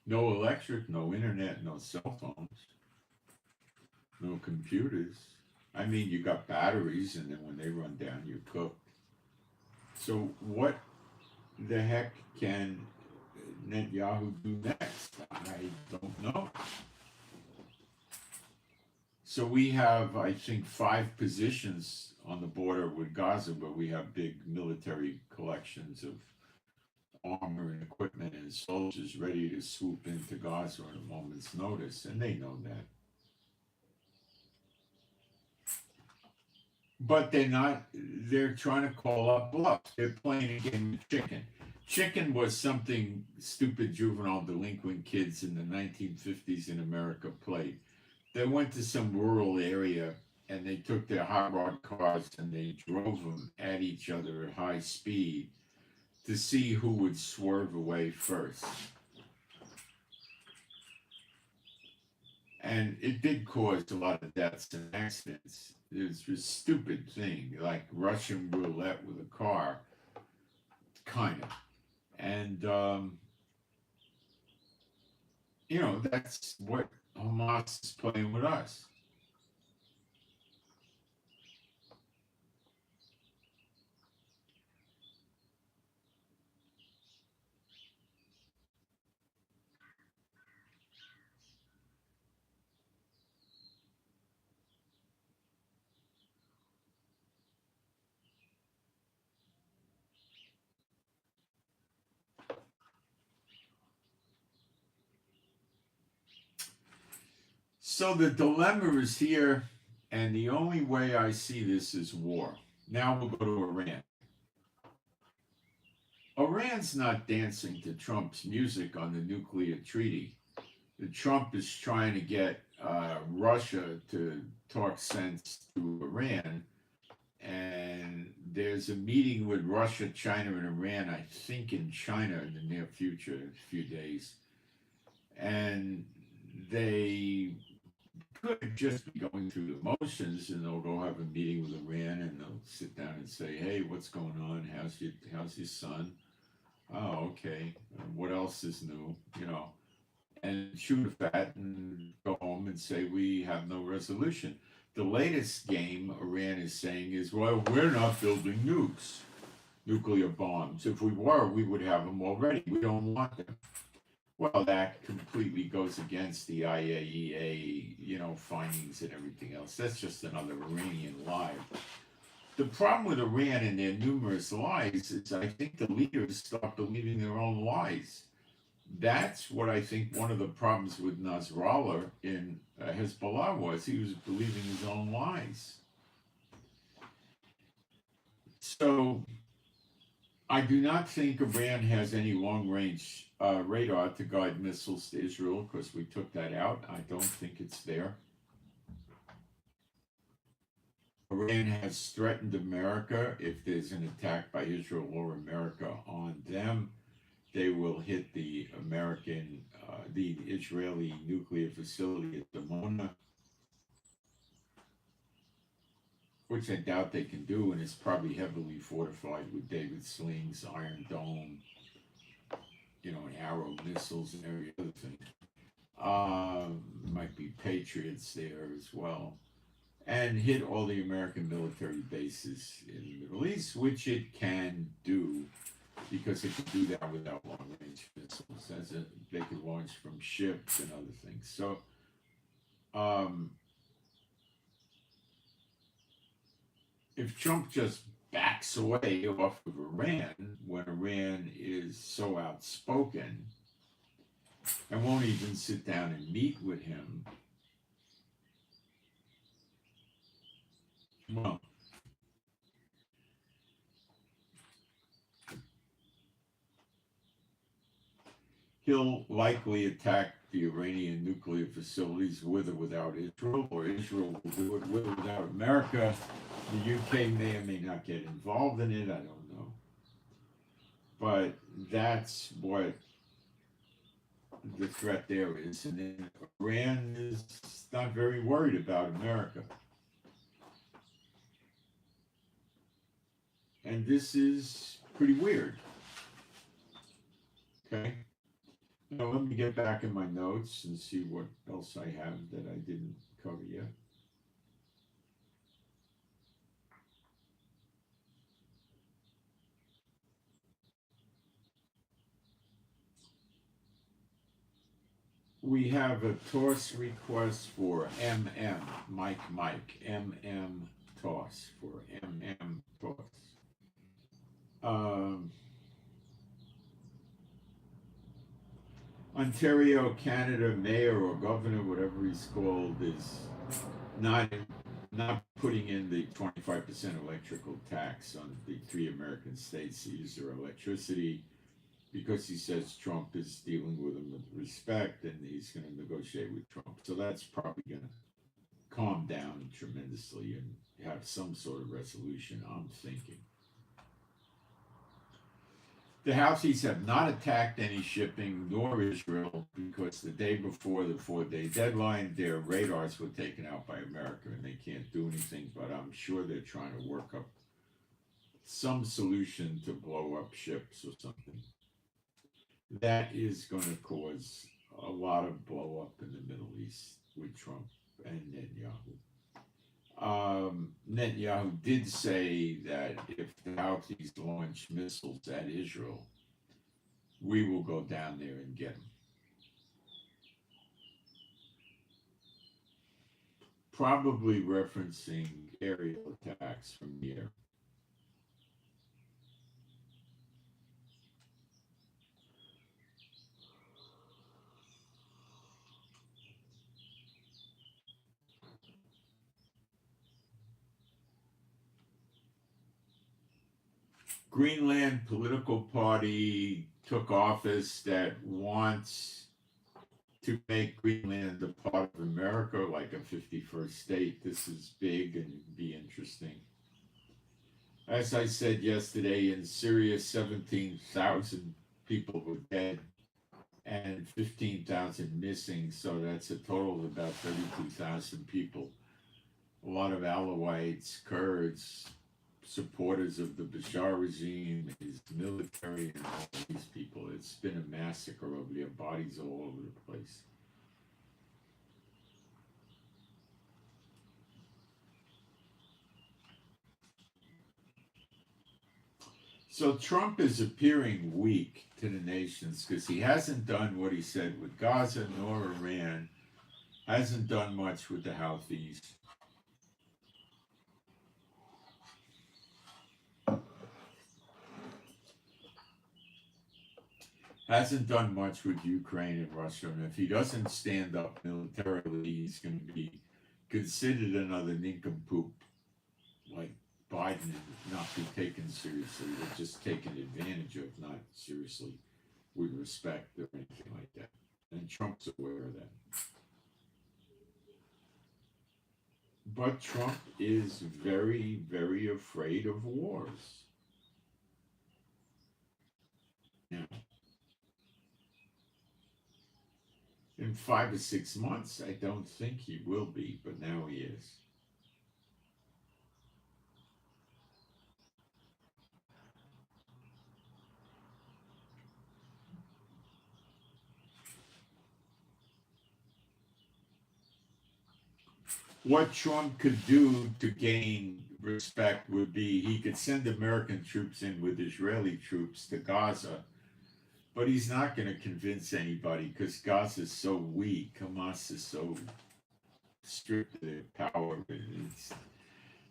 Speaker 1: No electric, no internet, no cell phones, no computers. I mean, you got batteries, and then when they run down, you cook. So what the heck can Netanyahu do next? I don't know. So we have, I think, 5 positions on the border with Gaza where we have big military collections of armor and equipment and soldiers ready to swoop into Gaza at a moment's notice, and they know that. But they're trying to call up bluffs. They're playing a game of chicken. Chicken was something stupid juvenile delinquent kids in the 1950s in America played. They went to some rural area and they took their hot rod cars and they drove them at each other at high speed to see who would swerve away first. And it did cause a lot of deaths and accidents. It was a stupid thing, like Russian roulette with a car, kind of. And, that's what Hamas is playing with us. So the dilemma is here, and the only way I see this is war. Now we'll go to Iran. Iran's not dancing to Trump's music on the nuclear treaty. Trump is trying to get Russia to talk sense to Iran, and there's a meeting with Russia, China, and Iran, I think in China in the near future, in a few days. And they could just be going through the motions, and they'll go have a meeting with Iran, and they'll sit down and say, "Hey, what's going on? How's your son? Oh, okay. What else is new? And shoot a fat and go home and say we have no resolution." The latest game Iran is saying is, well, we're not building nukes, nuclear bombs. If we were, we would have them already. We don't want them. Well, that completely goes against the IAEA, findings and everything else. That's just another Iranian lie. The problem with Iran and their numerous lies is I think the leaders start believing their own lies. That's what I think one of the problems with Nasrallah in Hezbollah was. He was believing his own lies. So I do not think Iran has any long-range radar to guide missiles to Israel because we took that out. I don't think it's there. Iran has threatened America if there's an attack by Israel or America on them. They will hit the the Israeli nuclear facility at Dimona, which I doubt they can do, and it's probably heavily fortified with David slings, Iron Dome, Arrow missiles and every other thing. Might be Patriots there as well. And hit all the American military bases in the Middle East, which it can do, because it can do that without long-range missiles. They could launch from ships and other things. So, if Trump just backs away off of Iran when Iran is so outspoken and won't even sit down and meet with him, well, he'll likely attack the Iranian nuclear facilities with or without Israel, or Israel will do it with or without America. The UK may or may not get involved in it, I don't know. But that's what the threat there is. And then Iran is not very worried about America. And this is pretty weird. Okay? Now let me get back in my notes and see what else I have that I didn't cover yet. We have a toss request for Mike, toss for toss. Ontario, Canada mayor or governor, whatever he's called, is not putting in the 25% electrical tax on the 3 American states that use their electricity, because he says Trump is dealing with him with respect and he's going to negotiate with Trump. So that's probably going to calm down tremendously and have some sort of resolution, I'm thinking. The Houthis have not attacked any shipping nor Israel, because the day before the 4-day deadline, their radars were taken out by America and they can't do anything, but I'm sure they're trying to work up some solution to blow up ships or something. That is going to cause a lot of blow up in the Middle East with Trump and Netanyahu. Netanyahu did say that if the Houthis launch missiles at Israel, we will go down there and get them. Probably referencing aerial attacks from the air. Greenland political party took office that wants to make Greenland a part of America, like a 51st state. This is big and be interesting. As I said yesterday, in Syria, 17,000 people were dead and 15,000 missing, so that's a total of about 32,000 people. A lot of Alawites, Kurds, supporters of the Bashar regime, his military, and all these people. It's been a massacre over there, bodies all over the place. So Trump is appearing weak to the nations because he hasn't done what he said with Gaza nor Iran, hasn't done much with the Houthis. Hasn't done much with Ukraine and Russia, and if he doesn't stand up militarily, he's going to be considered another nincompoop like Biden, and not be taken seriously, but just taken advantage of, not seriously with respect or anything like that. And Trump's aware of that. But Trump is very, very afraid of wars. Now, in 5 or 6 months, I don't think he will be, but now he is. What Trump could do to gain respect would be he could send American troops in with Israeli troops to Gaza, but he's not going to convince anybody because Gaza is so weak. Hamas is so stripped of their power.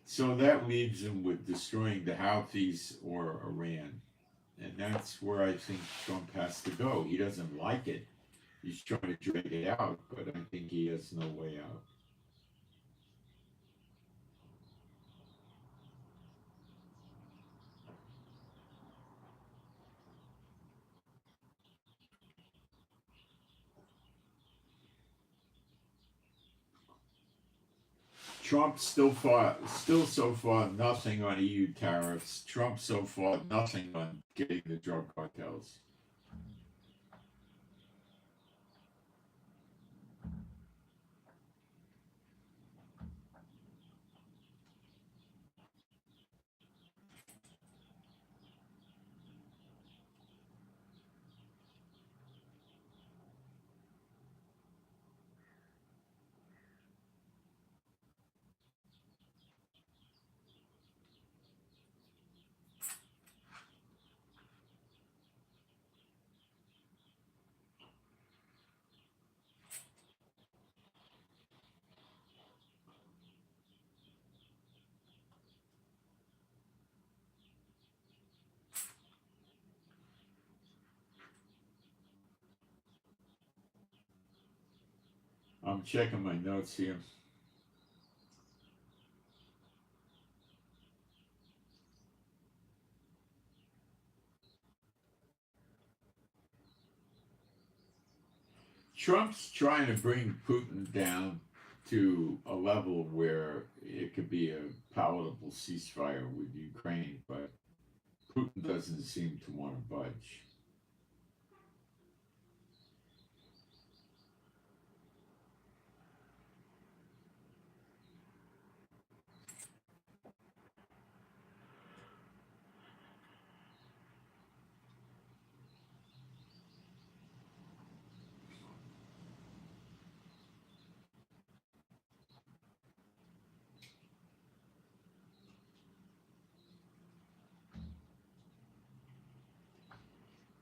Speaker 1: So that leaves him with destroying the Houthis or Iran. And that's where I think Trump has to go. He doesn't like it. He's trying to drag it out, but I think he has no way out. Trump still so far nothing on EU tariffs. Trump so far nothing on getting the drug cartels. I'm checking my notes here. Trump's trying to bring Putin down to a level where it could be a palatable ceasefire with Ukraine, but Putin doesn't seem to want to budge.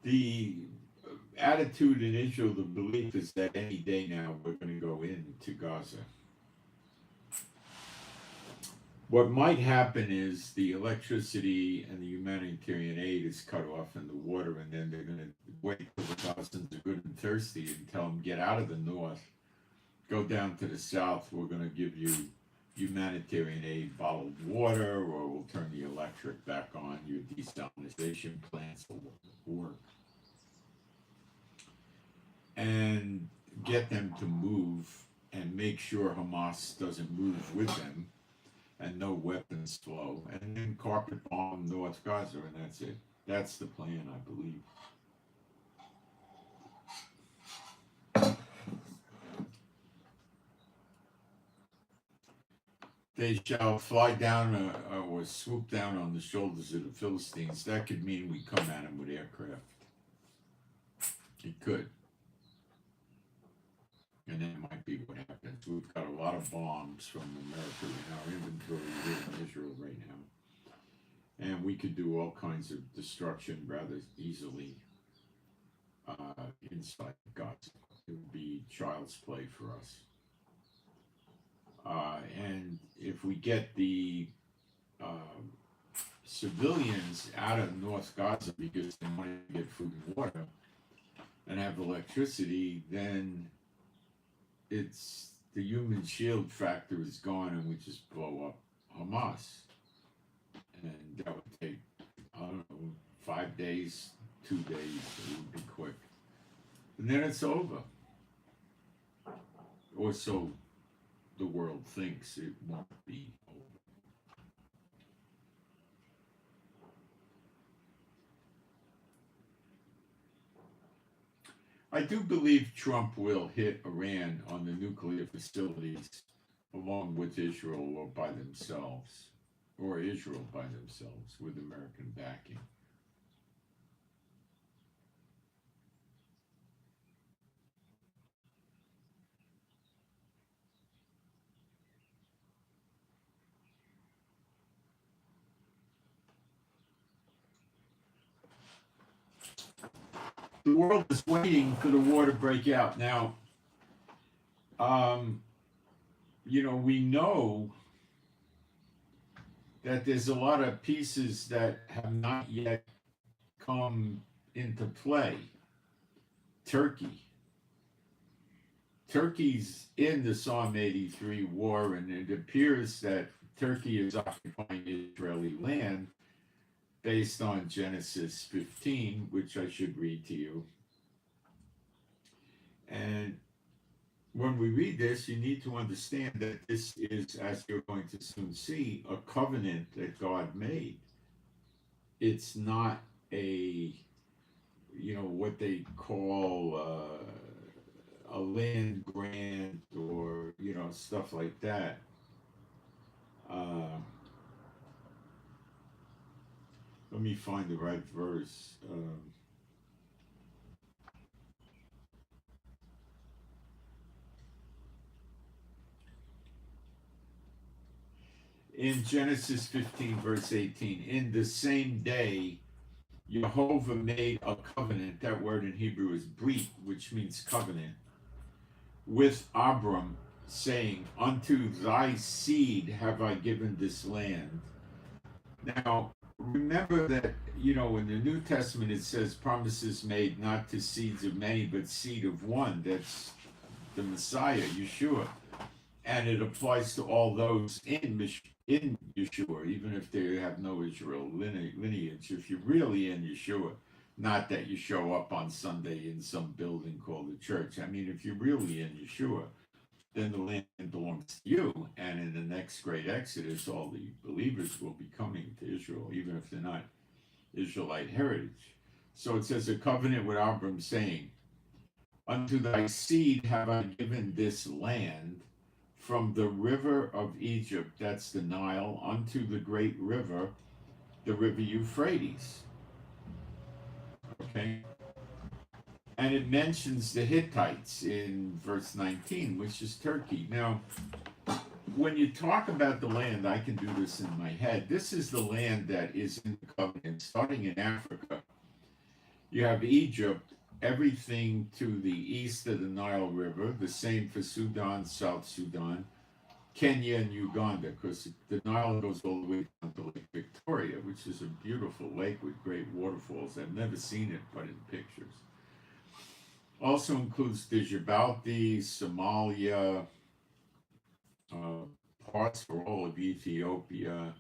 Speaker 1: The attitude in Israel, the belief is that any day now we're going to go into Gaza. What might happen is the electricity and the humanitarian aid is cut off and the water, and then they're going to wait till the Gazans are good and thirsty and tell them, get out of the north, go down to the south, we're going to give you humanitarian aid, bottled water, or we'll turn the electric back on, your desalinization plants will work. And get them to move and make sure Hamas doesn't move with them and no weapons flow, and then carpet bomb North Gaza, and that's it. That's the plan, I believe. They shall fly down or swoop down on the shoulders of the Philistines. That could mean we come at them with aircraft. It could. And that might be what happens. We've got a lot of bombs from America in our inventory here in Israel right now. And we could do all kinds of destruction rather easily inside Gaza. It would be child's play for us. And if we get the civilians out of North Gaza because they want to get food and water and have electricity, then it's the human shield factor is gone, and we just blow up Hamas, and that would take, I don't know, 5 days, 2 days. It would be quick, and then it's over, or so the world thinks it won't be over. I do believe Trump will hit Iran on the nuclear facilities along with Israel or by themselves, or Israel by themselves with American backing. The world is waiting for the war to break out. Now, we know that there's a lot of pieces that have not yet come into play. Turkey's in the Psalm 83 war, and it appears that Turkey is occupying Israeli land based on Genesis 15, which I should read to you. And when we read this, you need to understand that this is, as you're going to soon see, a covenant that God made. It's not what they call a land grant or, stuff like that. Let me find the right verse. In Genesis 15, verse 18, in the same day, Jehovah made a covenant. That word in Hebrew is brit, which means covenant, with Abram, saying, unto thy seed have I given this land. Now, remember that, in the New Testament it says promises made not to seeds of many, but seed of one. That's the Messiah, Yeshua. And it applies to all those in Yeshua, even if they have no Israel lineage. If you're really in Yeshua, not that you show up on Sunday in some building called the church. I mean, if you're really in Yeshua, then the land belongs to you. And in the next great Exodus, all the believers will be coming to Israel, even if they're not Israelite heritage. So it says a covenant with Abram, saying, unto thy seed have I given this land, from the river of Egypt, that's the Nile, unto the great river, the river Euphrates. Okay? And it mentions the Hittites in verse 19, which is Turkey. Now, when you talk about the land, I can do this in my head. This is the land that is in the covenant, starting in Africa. You have Egypt, everything to the east of the Nile River, the same for Sudan, South Sudan, Kenya, and Uganda, because the Nile goes all the way down to Lake Victoria, which is a beautiful lake with great waterfalls. I've never seen it, but in pictures. Also includes the Djibouti, Somalia, parts for all of Ethiopia.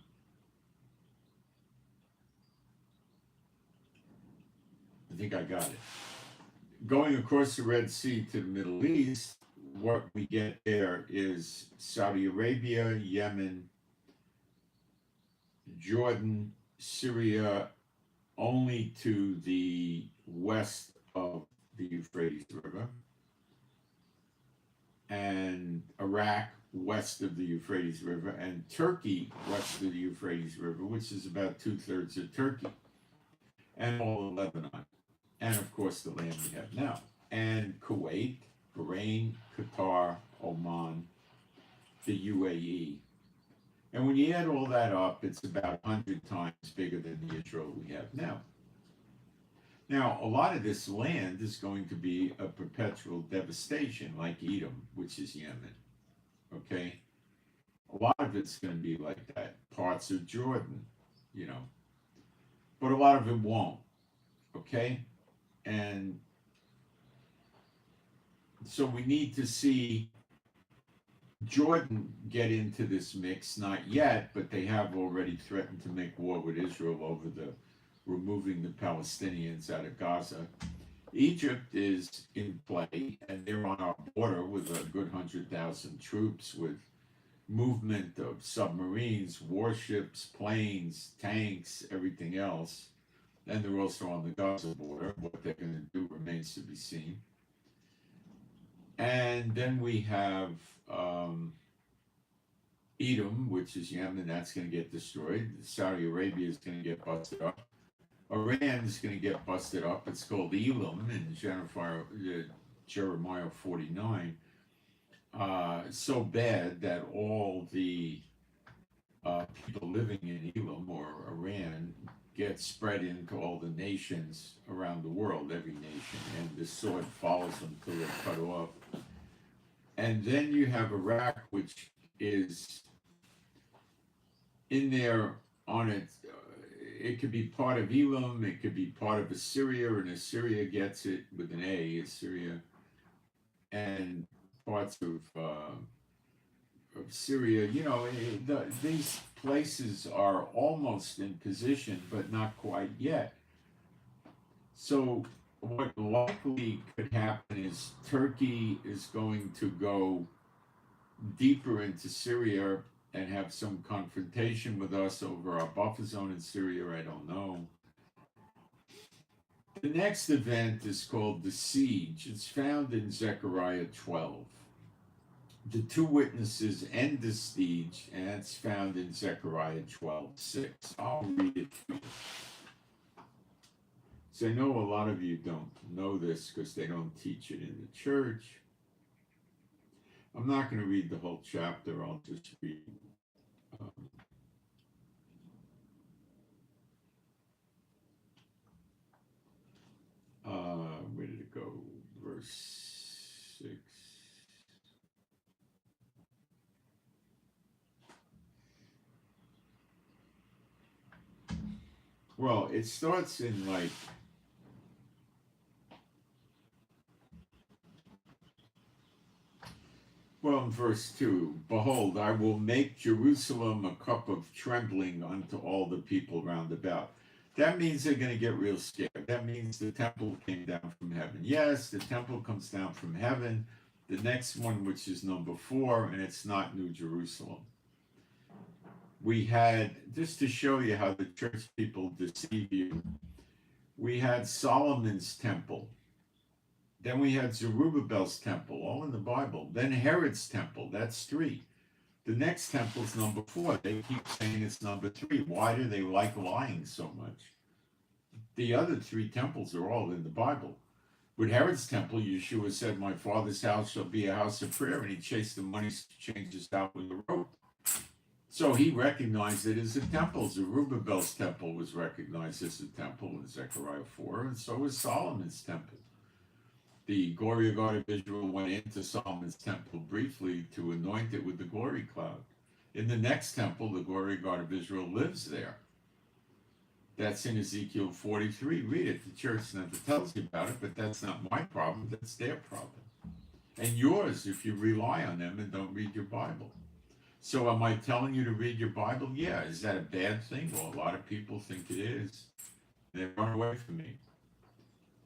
Speaker 1: I think I got it. Going across the Red Sea to the Middle East, what we get there is Saudi Arabia, Yemen, Jordan, Syria, only to the west of the Euphrates River, and Iraq west of the Euphrates River, and Turkey west of the Euphrates River, which is about 2/3 of Turkey, and all of Lebanon, and of course the land we have now, and Kuwait, Bahrain, Qatar, Oman, the UAE. And when you add all that up, it's about 100 times bigger than the Israel we have now. Now, a lot of this land is going to be a perpetual devastation, like Edom, which is Yemen. Okay? A lot of it's going to be like that. Parts of Jordan, but a lot of it won't. Okay? And so we need to see Jordan get into this mix, not yet, but they have already threatened to make war with Israel over the removing the Palestinians out of Gaza. Egypt is in play, and they're on our border with a good 100,000 troops, with movement of submarines, warships, planes, tanks, everything else. And they're also on the Gaza border. What they're going to do remains to be seen. And then we have Edom, which is Yemen, that's going to get destroyed. Saudi Arabia is going to get busted up. Iran is going to get busted up. It's called Elam in Jeremiah 49. So bad that all the people living in Elam or Iran get spread into all the nations around the world, every nation, and the sword follows them till they're cut off. And then you have Iraq, which is in there on it. It could be part of Elam, it could be part of Assyria, and Assyria gets it with an A, Assyria, and parts of Syria. You know, these places are almost in position, but not quite yet. So what likely could happen is Turkey is going to go deeper into Syria and have some confrontation with us over our buffer zone in Syria. I don't know. The next event is called the siege. It's found in Zechariah 12. The two witnesses end the siege, and it's found in Zechariah 12:6. I'll read it to you. So I know a lot of you don't know this because they don't teach it in the church. I'm not going to read the whole chapter. I'll just read where did it go? Verse 6. Well, it starts in in verse 2, behold, I will make Jerusalem a cup of trembling unto all the people round about. That means they're going to get real scared. That means the temple came down from heaven. Yes, the temple comes down from heaven. The next one, which is number 4, and it's not New Jerusalem. We had, just to show you how the church people deceive you, we had Solomon's temple. Then we had Zerubbabel's temple, all in the Bible. Then Herod's temple, that's 3. The next temple's number 4. They keep saying it's number 3. Why do they like lying so much? The other 3 temples are all in the Bible. With Herod's temple, Yeshua said, my father's house shall be a house of prayer, and he chased the money to change his out with a rope. So he recognized it as a temple. Zerubbabel's temple was recognized as a temple in Zechariah 4, and so was Solomon's temple. The glory of God of Israel went into Solomon's temple briefly to anoint it with the glory cloud. In the next temple, the glory of God of Israel lives there. That's in Ezekiel 43. Read it. The church never tells you about it, but that's not my problem. That's their problem. And yours if you rely on them and don't read your Bible. So am I telling you to read your Bible? Yeah. Is that a bad thing? Well, a lot of people think it is. They run away from me.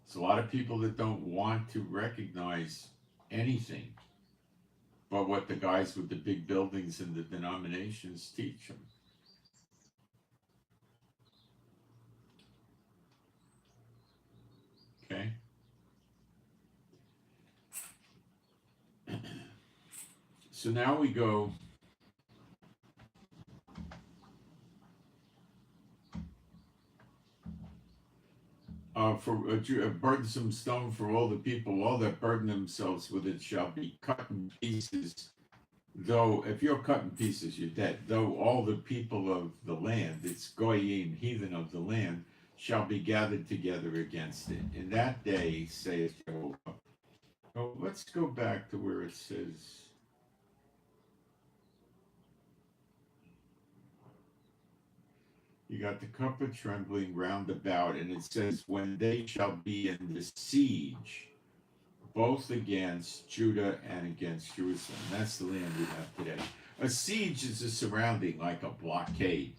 Speaker 1: It's a lot of people that don't want to recognize anything but what the guys with the big buildings and the denominations teach them. Okay? So now we go for a burdensome stone for all the people, all that burden themselves with it shall be cut in pieces. Though, if you're cut in pieces, you're dead. Though all the people of the land, it's goyim, heathen of the land, shall be gathered together against it. In that day, saith Jehovah. Oh, let's go back to where it says, you got the cup of trembling round about, and it says, when they shall be in the siege, both against Judah and against Jerusalem. That's the land we have today. A siege is a surrounding, like a blockade.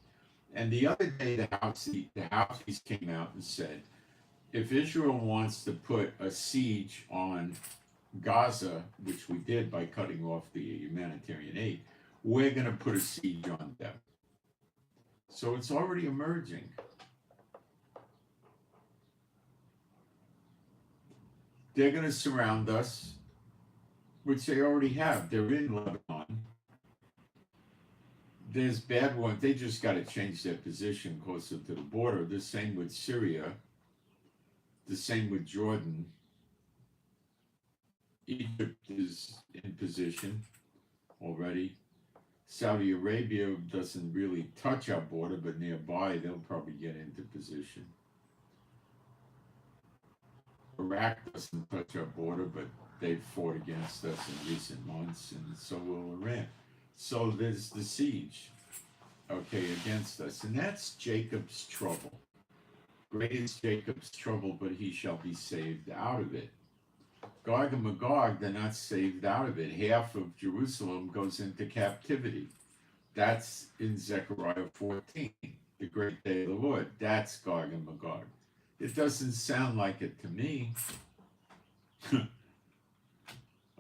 Speaker 1: And the other day, the Houthis came out and said, if Israel wants to put a siege on Gaza, which we did by cutting off the humanitarian aid, we're going to put a siege on them. So it's already emerging. They're going to surround us, which they already have. They're in Lebanon. There's bad ones. They just got to change their position closer to the border. The same with Syria. The same with Jordan. Egypt is in position already. Saudi Arabia doesn't really touch our border, but nearby they'll probably get into position. Iraq doesn't touch our border, but they've fought against us in recent months, and so will Iran. So there's the siege, okay, against us, and that's Jacob's trouble. Great is Jacob's trouble, but he shall be saved out of it. Gog and Magog, they're not saved out of it. Half of Jerusalem goes into captivity. That's in Zechariah 14, the great day of the Lord. That's Gog and Magog. It doesn't sound like it to me.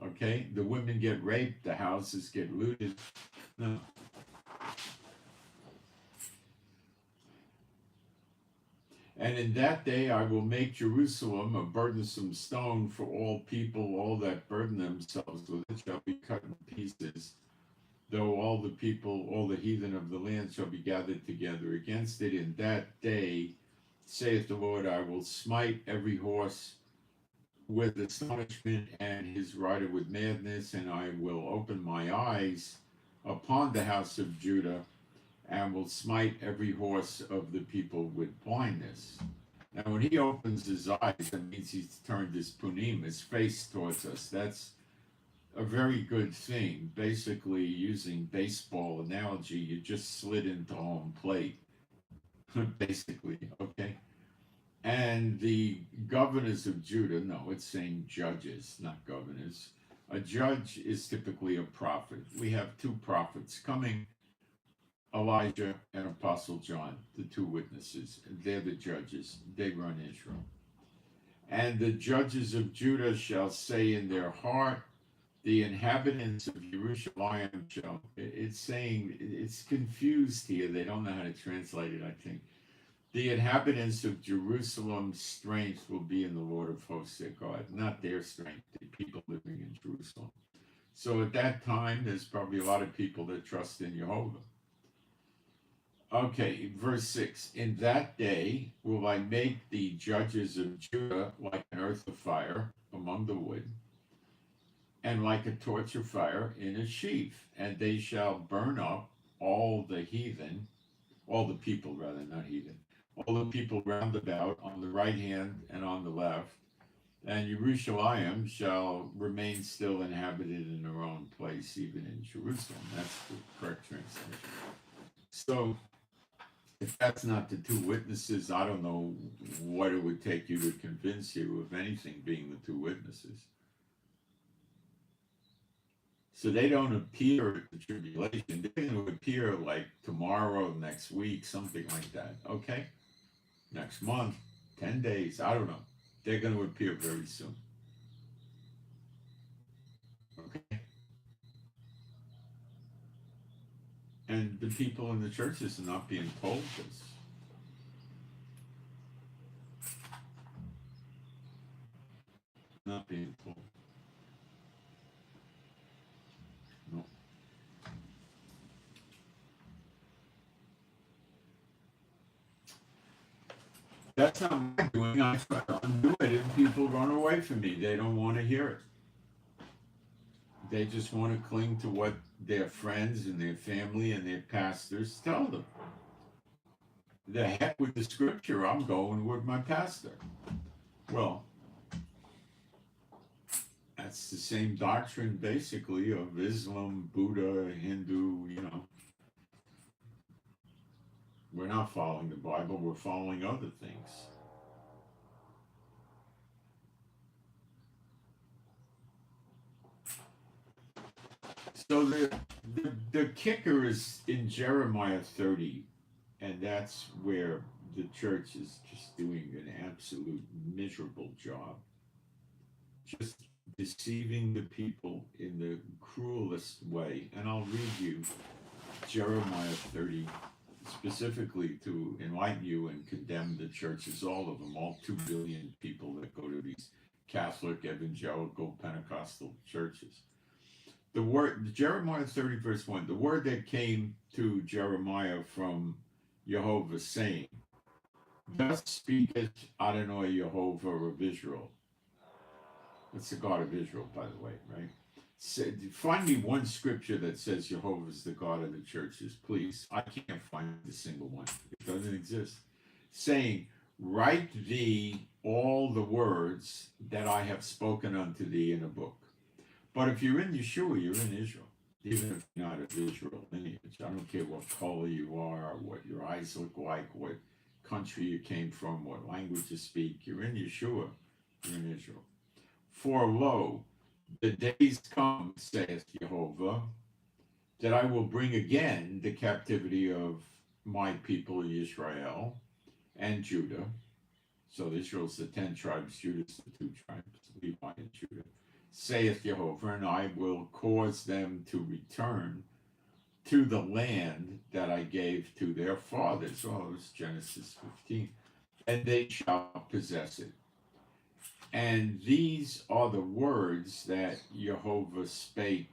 Speaker 1: Okay, the women get raped, the houses get looted. No. And in that day I will make Jerusalem a burdensome stone for all people. All that burden themselves with it shall be cut in pieces. Though all the people, all the heathen of the land shall be gathered together against it. In that day, saith the Lord, I will smite every horse with astonishment and his rider with madness, and I will open my eyes upon the house of Judah, and will smite every horse of the people with blindness. Now, when he opens his eyes, that means he's turned his punim, his face towards us. That's a very good thing. Basically, using baseball analogy, you just slid into home plate, basically, okay? And the governors of Judah, no, it's saying judges, not governors. A judge is typically a prophet. We have two prophets coming, Elijah and Apostle John, the two witnesses. They're the judges. They run Israel. And the judges of Judah shall say in their heart, the inhabitants of Jerusalem shall, it's saying, it's confused here. They don't know how to translate it, I think. The inhabitants of Jerusalem's strength will be in the Lord of hosts, their God, not their strength, the people living in Jerusalem. So at that time, there's probably a lot of people that trust in Jehovah. Okay, verse 6. In that day will I make the judges of Judah like an earth of fire among the wood, and like a torch of fire in a sheaf, and they shall burn up all the heathen, all the people rather, not heathen, all the people round about on the right hand and on the left, and Jerusalem shall remain still inhabited in her own place, even in Jerusalem. That's the correct translation. So, if that's not the two witnesses, I don't know what it would take you to convince you of anything being the two witnesses. So they don't appear at the tribulation. They're going to appear like tomorrow, next week, something like that. Okay? Next month, 10 days, I don't know. They're going to appear very soon. Okay? And the people in the churches are not being told this. Not being told. No. That's not my doing. I try to undo it, and people run away from me. They don't want to hear it. They just want to cling to what their friends and their family and their pastors tell them. The heck with the scripture, I'm going with my pastor. Well, that's the same doctrine, basically, of Islam, Buddha, Hindu, you know. We're not following the Bible, we're following other things. So the kicker is in Jeremiah 30, and that's where the church is just doing an absolute miserable job. Just deceiving the people in the cruelest way. And I'll read you Jeremiah 30 specifically to enlighten you and condemn the churches, all of them, all 2 billion people that go to these Catholic, evangelical, Pentecostal churches. The word, Jeremiah 30, verse 1, the word that came to Jeremiah from Jehovah, saying, thus speaketh Adonai Jehovah of Israel. That's the God of Israel, by the way, right? Find me one scripture that says Jehovah is the God of the churches, please. I can't find a single one. It doesn't exist. Saying, write thee all the words that I have spoken unto thee in a book. But if you're in Yeshua, you're in Israel. Even if you're not of Israel lineage. I don't care what color you are, what your eyes look like, what country you came from, what language you speak. You're in Yeshua, you're in Israel. For lo, the days come, saith Jehovah, that I will bring again the captivity of my people Israel and Judah. So Israel's the 10 tribes, Judah's the 2 tribes, Levi and Judah. Saith Jehovah, and I will cause them to return to the land that I gave to their fathers. Well, it was Genesis 15. And they shall possess it. And these are the words that Jehovah spake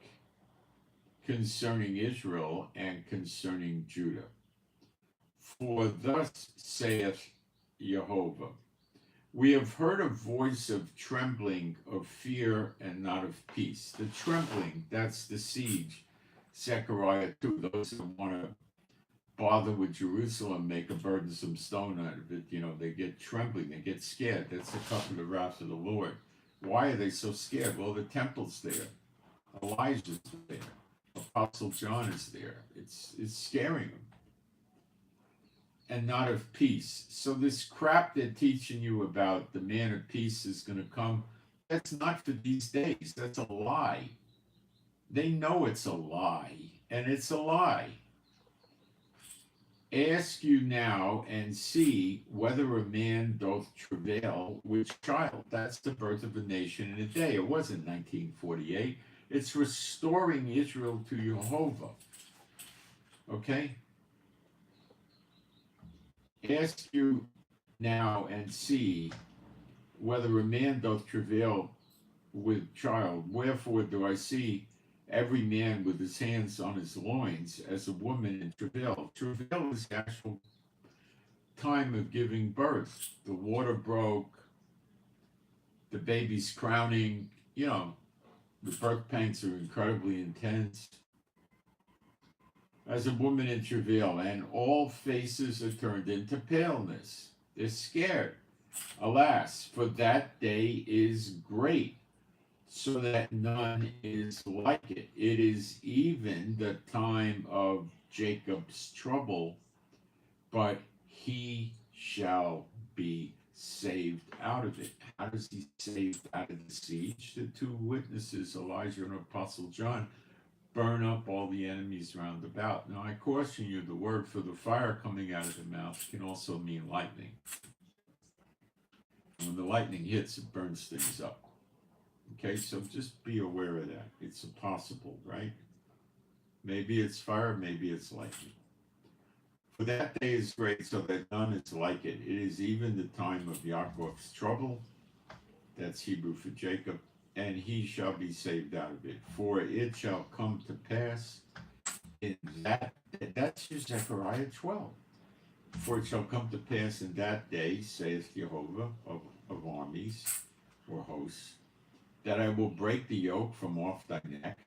Speaker 1: concerning Israel and concerning Judah. For thus saith Jehovah, we have heard a voice of trembling, of fear, and not of peace. The trembling, that's the siege. Zechariah 2, those who want to bother with Jerusalem, make a burdensome stone out of it. You know, they get trembling, they get scared. That's the cup of the wrath of the Lord. Why are they so scared? Well, the temple's there. Elijah's there. Apostle John is there. It's scaring them. And not of peace. So this crap they're teaching you about the man of peace is going to come, that's not for these days. That's a lie. They know it's a lie, and it's a lie. Ask you now and see whether a man doth travail with child. That's the birth of a nation in a day. It wasn't 1948. It's restoring Israel to Jehovah. Okay? Ask you now and see whether a man doth travail with child. Wherefore do I see every man with his hands on his loins as a woman in travail? Travail is the actual time of giving birth. The water broke, the baby's crowning, you know, the birth pangs are incredibly intense. As a woman in travail, and all faces are turned into paleness. They're scared. Alas, for that day is great, so that none is like it. It is even the time of Jacob's trouble, but he shall be saved out of it. How does he saved out of the siege? The 2 witnesses, Elijah and Apostle John, burn up all the enemies round about. Now I caution you, the word for the fire coming out of the mouth can also mean lightning. When the lightning hits, it burns things up. Okay, so just be aware of that. It's possible, right? Maybe it's fire, maybe it's lightning. For that day is great, so that none is like it. It is even the time of Yaakov's trouble. That's Hebrew for Jacob. And he shall be saved out of it. For it shall come to pass in that's Zechariah 12. For it shall come to pass in that day, saith Jehovah of armies, or hosts, that I will break the yoke from off thy neck,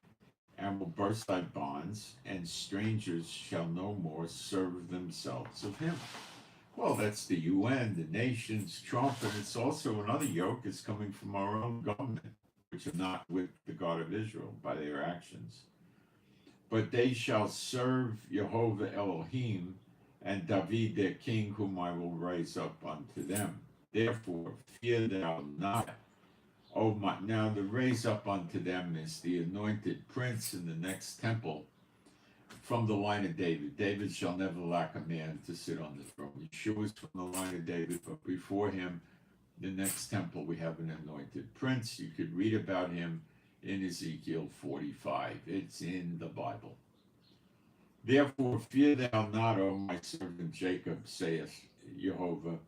Speaker 1: and will burst thy bonds, and strangers shall no more serve themselves of him. Well, that's the UN, the nations, Trump, and it's also another yoke is coming from our own government, which are not with the God of Israel by their actions. But they shall serve Jehovah Elohim, and David their king, whom I will raise up unto them. Therefore, fear thou not. Oh my! Now the raise up unto them is the anointed prince in the next temple from the line of David. David shall never lack a man to sit on the throne. Yeshua is from the line of David, but before him, the next temple, we have an anointed prince. You could read about him in Ezekiel 45. It's in the Bible. Therefore, fear thou not, O my servant Jacob, saith Jehovah,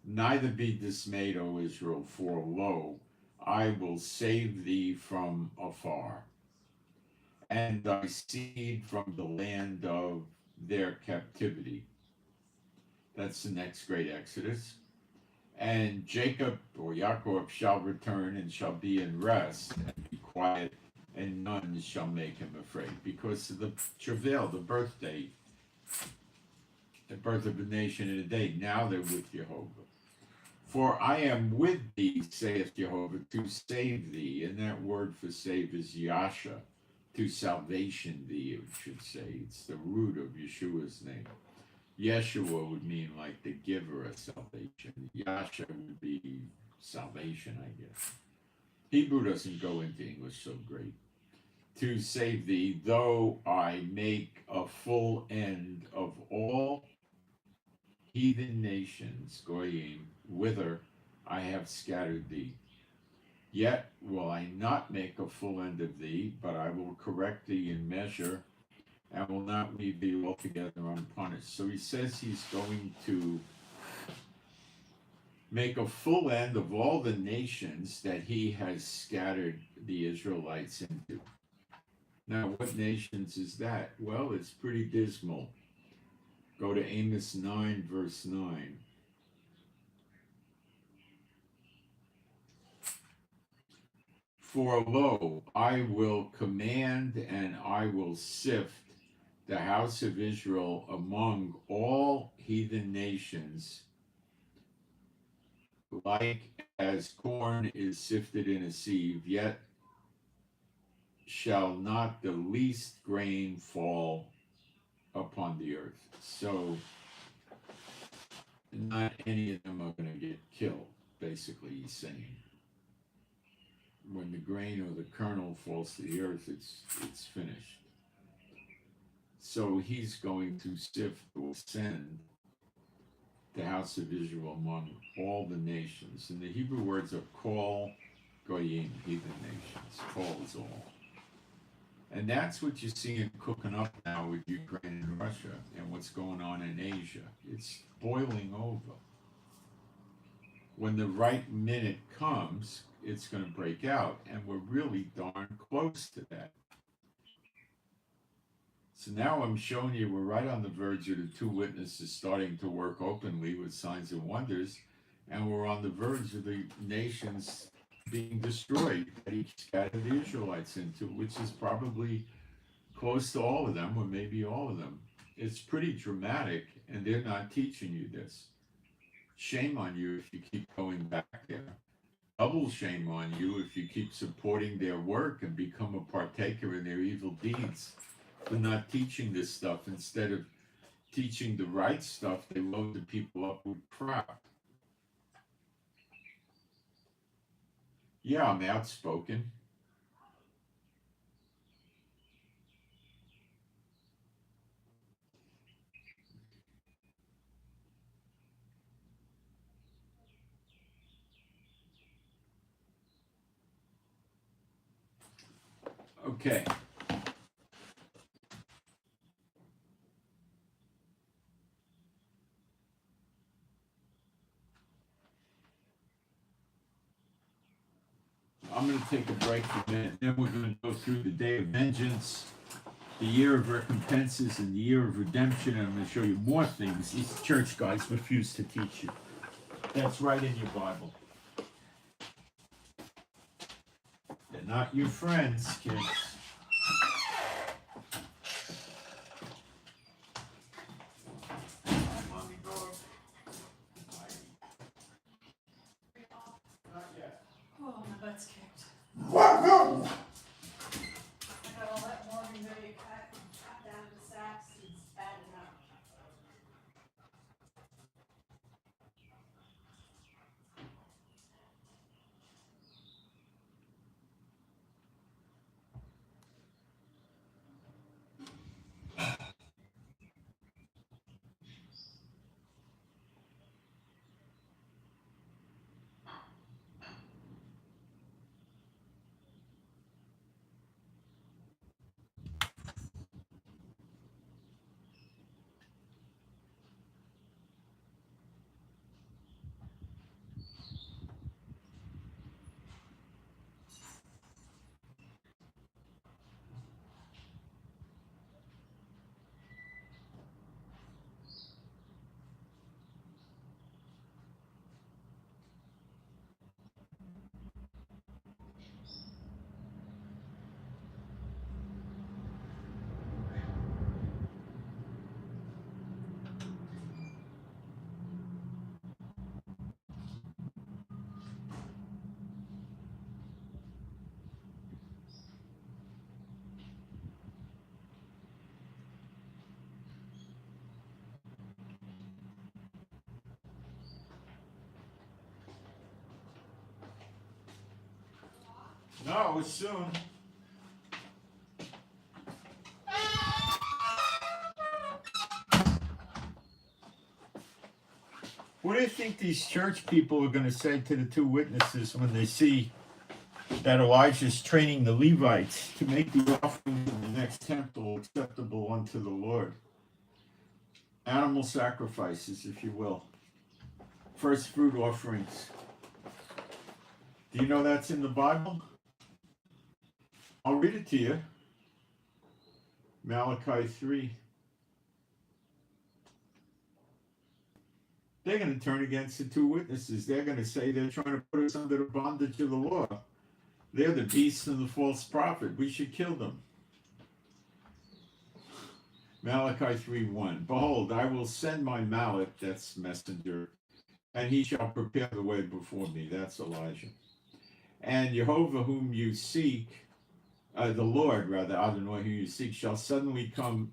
Speaker 1: neither be dismayed, O Israel, for lo, I will save thee from afar, and thy seed from the land of their captivity. That's the next great Exodus. And Jacob or Yaakov shall return and shall be in rest and be quiet, and none shall make him afraid. Because of the travail, the birthday, the birth of a nation in a day, now they're with Jehovah. For I am with thee, saith Jehovah, to save thee. And that word for save is Yasha, to salvation thee, it should say. It's the root of Yeshua's name. Yeshua would mean like the giver of salvation. Yasha would be salvation, I guess. Hebrew doesn't go into English so great. To save thee, though I make a full end of all heathen nations, Goyim, whither I have scattered thee. Yet will I not make a full end of thee, but I will correct thee in measure, and will not leave thee altogether unpunished. So he says he's going to make a full end of all the nations that he has scattered the Israelites into. Now, what nations is that? Well, it's pretty dismal. Go to Amos 9, verse 9. For lo, I will command and I will sift the house of Israel among all heathen nations, like as corn is sifted in a sieve, yet shall not the least grain fall upon the earth. So not any of them are going to get killed, basically he's saying. When the grain or the kernel falls to the earth, it's finished. So he's going to sift or send the house of Israel among all the nations. And the Hebrew words are kol goyim, heathen nations. Kol is all. And that's what you're seeing cooking up now with Ukraine and Russia and what's going on in Asia. It's boiling over. When the right minute comes, it's going to break out, and we're really darn close to that. So now I'm showing you we're right on the verge of the two witnesses starting to work openly with signs and wonders, and we're on the verge of the nations being destroyed that he scattered the Israelites into, which is probably close to all of them, or maybe all of them. It's pretty dramatic, and they're not teaching you this. Shame on you if you keep going back there. Double shame on you if you keep supporting their work and become a partaker in their evil deeds for not teaching this stuff. Instead of teaching the right stuff, they load the people up with crap. Yeah, I'm outspoken. Okay. I'm going to take a break for a minute, then we're going to go through the day of vengeance, the year of recompenses, and the year of redemption, and I'm going to show you more things these church guys refuse to teach you. That's right in your Bible. They're not your friends, kids. No, it's soon. What do you think these church people are going to say to the two witnesses when they see that Elijah's training the Levites to make the offering in the next temple acceptable unto the Lord? Animal sacrifices, if you will. First fruit offerings. Do you know that's in the Bible? I'll read it to you. Malachi 3. They're going to turn against the two witnesses. They're going to say they're trying to put us under the bondage of the law. They're the beast and the false prophet. We should kill them. Malachi 3:1. Behold, I will send my mallet, that's messenger, and he shall prepare the way before me. That's Elijah. And Jehovah whom you seek, the Lord rather, Adonai whom you seek, shall suddenly come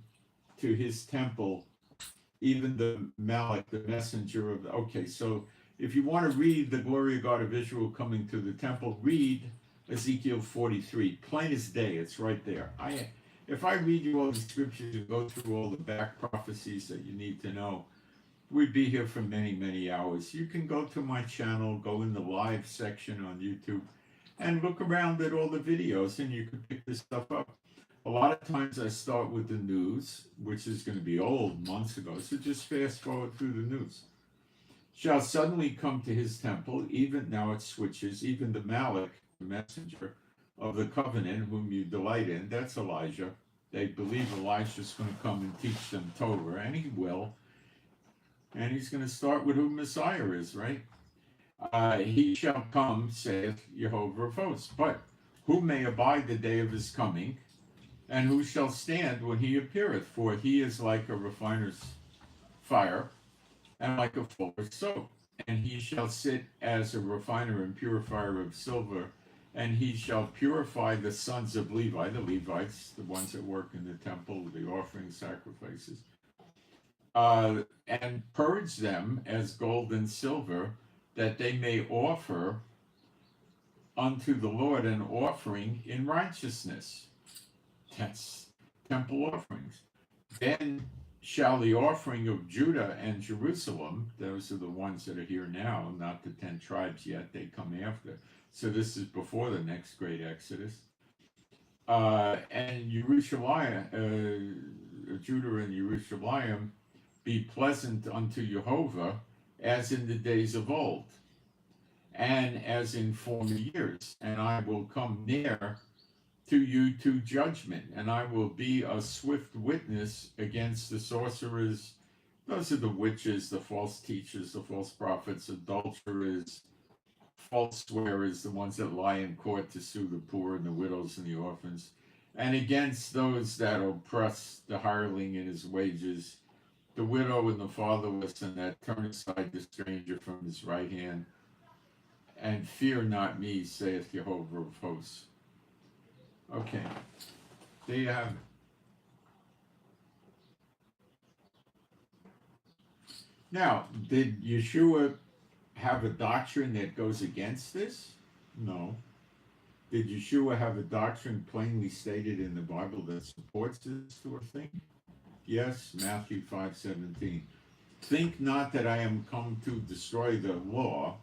Speaker 1: to his temple, even the Malach, the messenger of. Okay, so if you want to read the glory of God of Israel coming to the temple, read Ezekiel 43. Plain as day, it's right there. If I read you all the scriptures and go through all the back prophecies that you need to know, we'd be here for many, many hours. You can go to my channel, go in the live section on YouTube, and look around at all the videos, and you can pick this stuff up. A lot of times I start with the news, which is going to be old, months ago, so just fast forward through the news. Shall suddenly come to his temple, even now it switches, even the Malach, the messenger of the covenant whom you delight in. That's Elijah. They believe Elijah's going to come and teach them Torah, and he will. And he's going to start with who Messiah is, right? He shall come, saith Jehovah of hosts. But who may abide the day of his coming, and who shall stand when he appeareth? For he is like a refiner's fire, and like a fuller's soap. And he shall sit as a refiner and purifier of silver, and he shall purify the sons of Levi, the Levites, the ones that work in the temple, the offering sacrifices, and purge them as gold and silver, that they may offer unto the Lord an offering in righteousness. That's temple offerings. Then shall the offering of Judah and Jerusalem, those are the ones that are here now, not the 10 tribes yet, they come after. So this is before the next great Exodus. And Jerusalem, Judah and Jerusalem, be pleasant unto Jehovah, as in the days of old, and as in former years. And I will come near to you to judgment, and I will be a swift witness against the sorcerers. Those are the witches, the false teachers, the false prophets, adulterers, false swearers, the ones that lie in court to sue the poor and the widows and the orphans, and against those that oppress the hireling in his wages, the widow and the fatherless, and that turn aside the stranger from his right hand. And fear not me, saith Jehovah of hosts. Okay, there you have it. Now, did Yeshua have a doctrine that goes against this? No. Did Yeshua have a doctrine plainly stated in the Bible that supports this sort of thing? Yes, Matthew 5:17. Think not that I am come to destroy the law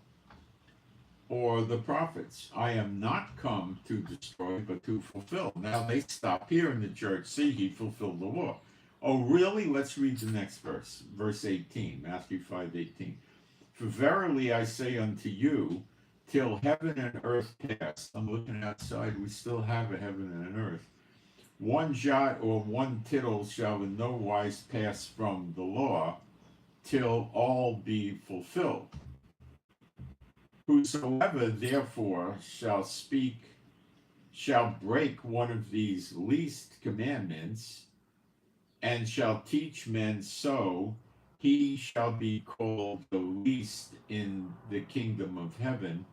Speaker 1: or the prophets. I am not come to destroy, but to fulfill. Now they stop here in the church. See, he fulfilled the law. Oh, really? Let's read the next verse. Verse 18, Matthew 5:18. For verily I say unto you, till heaven and earth pass. I'm looking outside. We still have a heaven and an earth. One jot or one tittle shall in no wise pass from the law, till all be fulfilled. Whosoever therefore shall break one of these least commandments, and shall teach men so, he shall be called the least in the kingdom of heaven.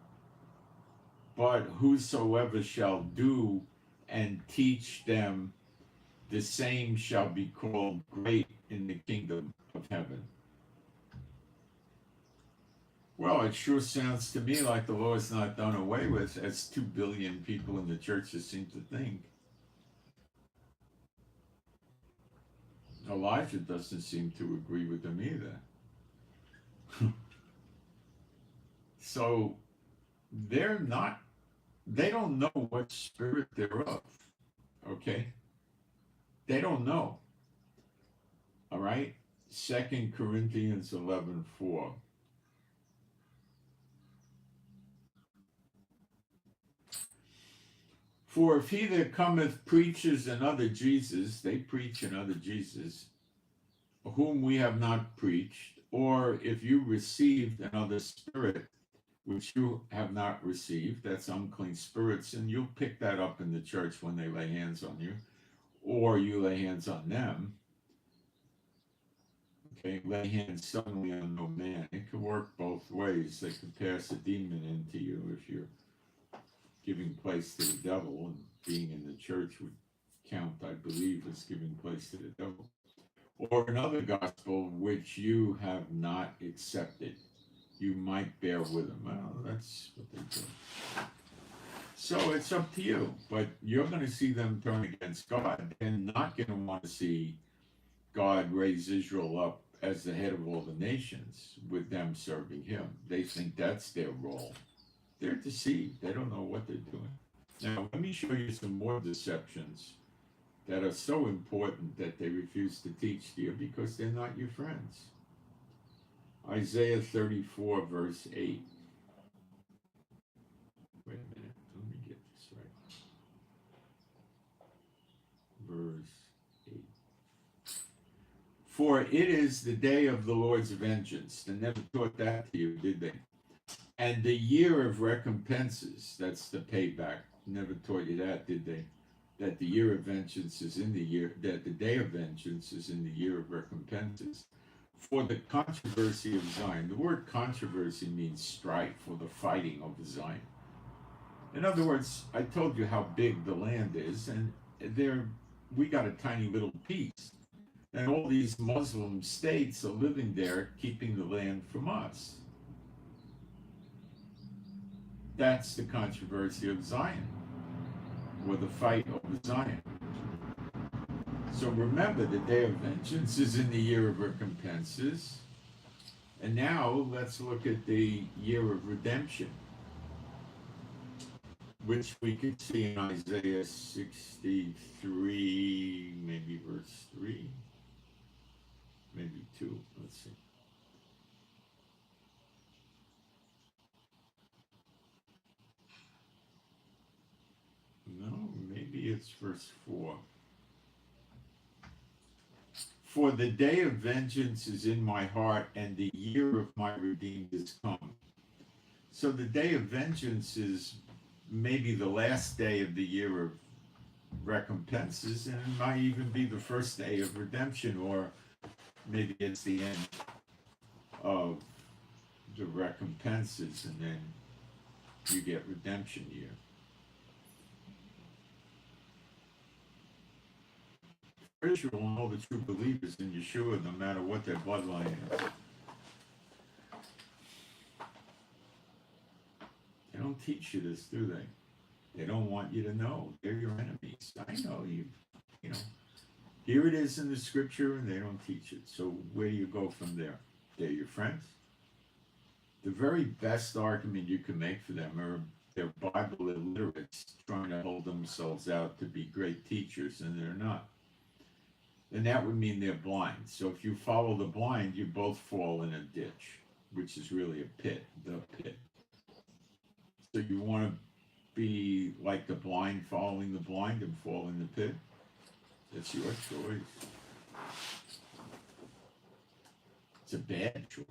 Speaker 1: But whosoever shall do and teach them, the same shall be called great in the kingdom of heaven. Well, it sure sounds to me like the law is not done away with, as 2 billion people in the churches seem to think. Elijah doesn't seem to agree with them either. So they don't know what spirit they're of. Okay? They don't know. All right? 2 Corinthians 11:4. For if he that cometh preaches another Jesus, they preach another Jesus, whom we have not preached, or if you received another spirit, which you have not received, that's unclean spirits, and you'll pick that up in the church when they lay hands on you, or you lay hands on them. Okay, lay hands suddenly on no man. It could work both ways. They could pass a demon into you if you're giving place to the devil, and being in the church would count, I believe, as giving place to the devil. Or another gospel which you have not accepted. You might bear with them. Well, that's what they do. So it's up to you. But you're going to see them turn against God, and not going to want to see God raise Israel up as the head of all the nations with them serving him. They think that's their role. They're deceived. They don't know what they're doing. Now, let me show you some more deceptions that are so important that they refuse to teach to you because they're not your friends. Isaiah 34, verse 8. Wait a minute. Let me get this right. Verse 8. For it is the day of the Lord's vengeance. They never taught that to you, did they? And the year of recompenses. That's the payback. Never taught you that, did they? That the year of vengeance is in the year, that the day of vengeance is in the year of recompenses. For the controversy of Zion. The word controversy means strife or the fighting over Zion. In other words, I told you how big the land is, and we got a tiny little piece. And all these Muslim states are living there, keeping the land from us. That's the controversy of Zion, or the fight over Zion. So remember, the day of vengeance is in the year of recompenses. And now let's look at the year of redemption, which we can see in Isaiah 63, maybe verse 3, maybe 2. Let's see. No, maybe it's verse 4. For the day of vengeance is in my heart, and the year of my redeemed is come. So the day of vengeance is maybe the last day of the year of recompenses, and it might even be the first day of redemption, or maybe it's the end of the recompenses, and then you get redemption year. Israel and all the true believers in Yeshua, no matter what their bloodline is. They don't teach you this, do they? They don't want you to know. They're your enemies. I know you know. Here it is in the scripture, and they don't teach it. So where do you go from there? They're your friends. The very best argument you can make for them are they're Bible illiterates trying to hold themselves out to be great teachers, and they're not. And that would mean they're blind. So if you follow the blind, you both fall in a ditch, which is really a pit, the pit. So you want to be like the blind following the blind and fall in the pit? That's your choice. It's a bad choice.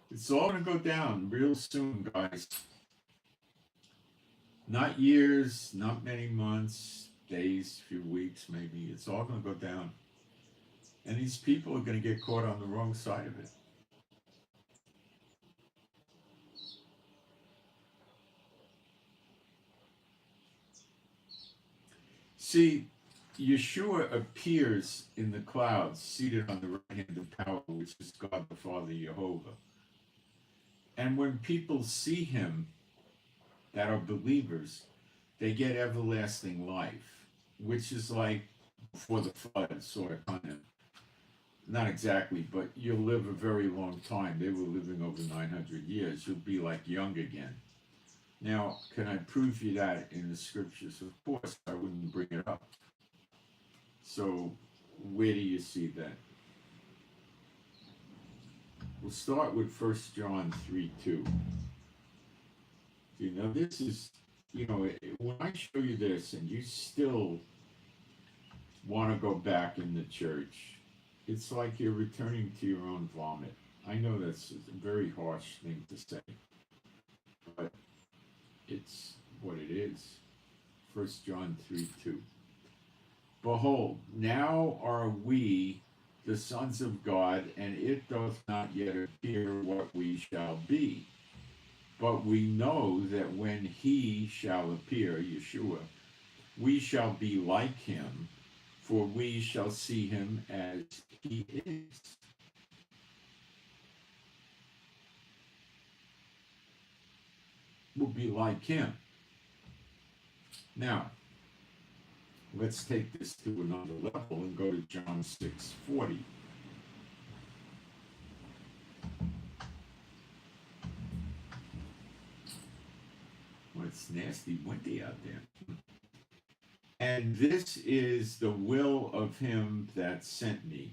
Speaker 1: It's all going to go down real soon, guys. Not years, not many months, days, few weeks, maybe. It's all going to go down. And these people are going to get caught on the wrong side of it. See, Yeshua appears in the clouds, seated on the right hand of power, which is God the Father, Jehovah. And when people see him that are believers, they get everlasting life, which is like before the flood, sort of kind of. Not exactly, but you'll live a very long time. They were living over 900 years. You'll be like young again. Now, can I prove you that in the scriptures? Of course, I wouldn't bring it up. So, where do you see that? We'll start with 1 John 3:2. You know, this is, when I show you this and you still want to go back in the church, it's like you're returning to your own vomit. I know that's a very harsh thing to say, but it's what it is. 1 John 3:2. Behold, now are we the sons of God, and it doth not yet appear what we shall be. But we know that when he shall appear, Yeshua, we shall be like him, for we shall see him as he is. We'll be like him. Now, let's take this to another level and go to John 6:40. Well, it's nasty windy out there. And this is the will of him that sent me.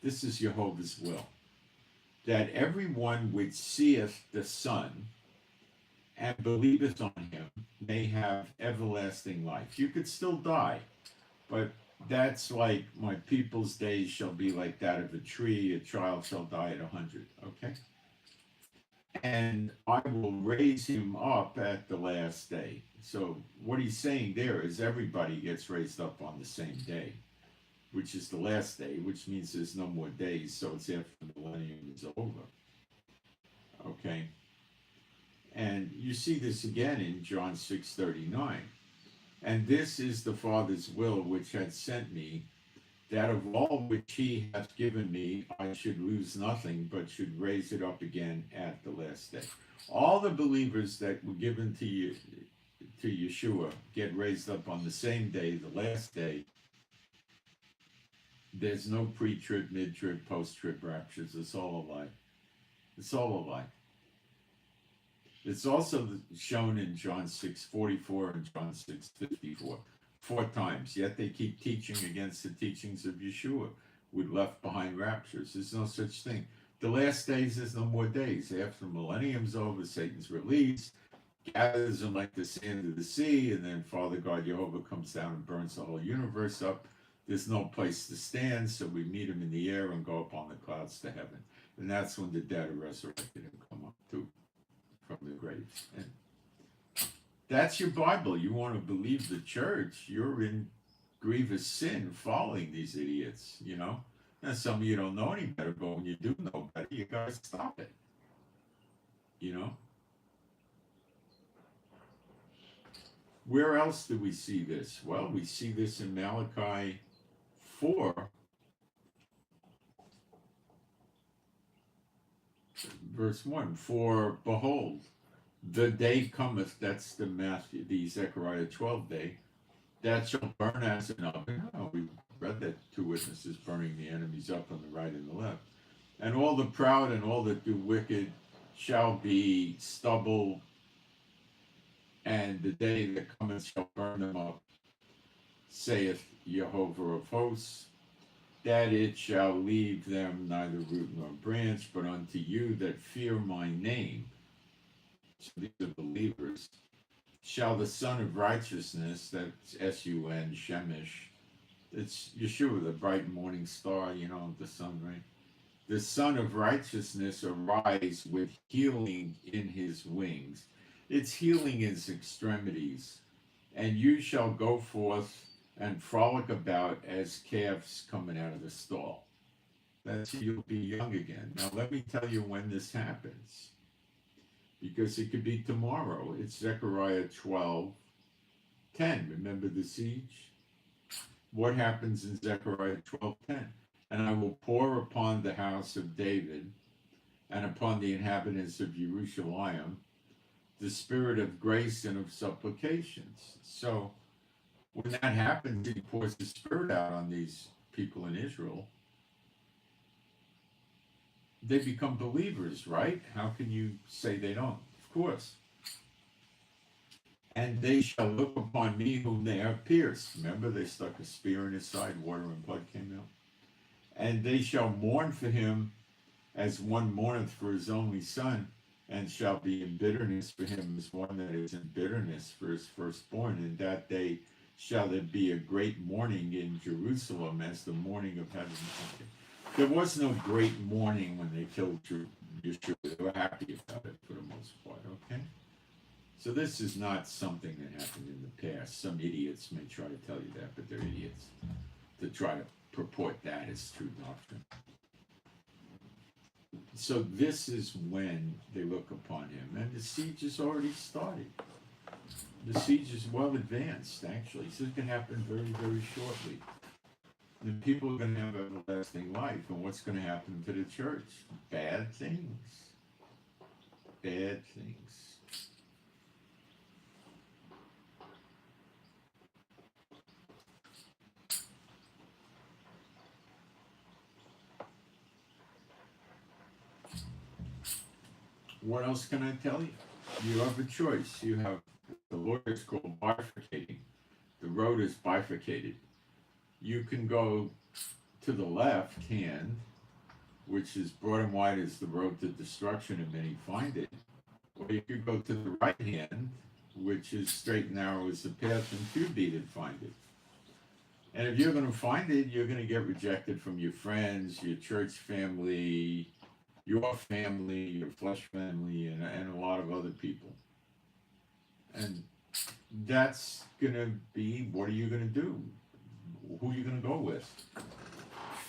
Speaker 1: This is Jehovah's will. That everyone which seeth the Son and believeth on him may have everlasting life. You could still die, but that's like my people's days shall be like that of a tree, a child shall die at 100, okay? And I will raise him up at the last day. So what he's saying there is everybody gets raised up on the same day, which is the last day, which means there's no more days, so it's after the millennium is over, okay? And you see this again in John 6:39. And this is the Father's will which had sent me, that of all which he hath given me, I should lose nothing, but should raise it up again at the last day. All the believers that were given to Yeshua get raised up on the same day, the last day. There's no pre-trib, mid-trib, post-trib raptures. It's all a lie. It's all a lie. It's also shown in John 6:44 and John 6:54, 4 times. Yet they keep teaching against the teachings of Yeshua with left behind raptures. There's no such thing. The last days, there's no more days. After the millennium's over, Satan's released, gathers them like the sand of the sea, and then Father God Jehovah comes down and burns the whole universe up. There's no place to stand, so we meet him in the air and go up on the clouds to heaven. And that's when the dead are resurrected and come up too from the graves. And that's your Bible. You want to believe the church, you're in grievous sin following these idiots, And some of you don't know any better, but when you do know better, you gotta stop it. Where else do we see this? Well, we see this in Malachi 4, verse 1. For behold, the day cometh, that's the Zechariah 12 day, that shall burn as an oven. Oh, we read that 2 witnesses burning the enemies up on the right and the left. And all the proud and all that do wicked shall be stubble, and the day that cometh shall burn them up, saith Jehovah of hosts, that it shall leave them neither root nor branch, but unto you that fear my name, so these are believers, shall the Son of Righteousness, that's S-U-N, Shemesh, it's Yeshua, the bright morning star, the sun, right? The Son of Righteousness arise with healing in his wings. It's healing in his extremities. And you shall go forth and frolic about as calves coming out of the stall. That's you'll be young again. Now let me tell you when this happens, because it could be tomorrow. It's Zechariah 12:10. Remember the siege? What happens in Zechariah 12:10? And I will pour upon the house of David and upon the inhabitants of Jerusalem the spirit of grace and of supplications. So when that happens, he pours the spirit out on these people in Israel. They become believers, right? How can you say they don't? Of course. And they shall look upon me whom they have pierced. Remember, they stuck a spear in his side, water and blood came out. And they shall mourn for him as one mourneth for his only son, and shall be in bitterness for him as one that is in bitterness for his firstborn. And that day shall there be a great mourning in Jerusalem as the mourning of heaven. There was no great mourning when they killed Yeshua. They were happy about it for the most part, okay? So this is not something that happened in the past. Some idiots may try to tell you that, but they're idiots to try to purport that as true doctrine. So this is when they look upon him, and the siege has already started. The siege is well advanced, actually. So it can happen very, very shortly. And people are going to have everlasting life, and what's going to happen to the church? Bad things. Bad things. What else can I tell you? You have a choice. You have, the Lord is called bifurcating. The road is bifurcated. You can go to the left hand, which is broad and wide as the road to destruction, and many find it. Or you could go to the right hand, which is straight and narrow as the path, and few be that find it. And if you're going to find it, you're going to get rejected from your friends, your church family, your family, your flesh family, and a lot of other people. And that's going to be, what are you going to do? Who are you going to go with?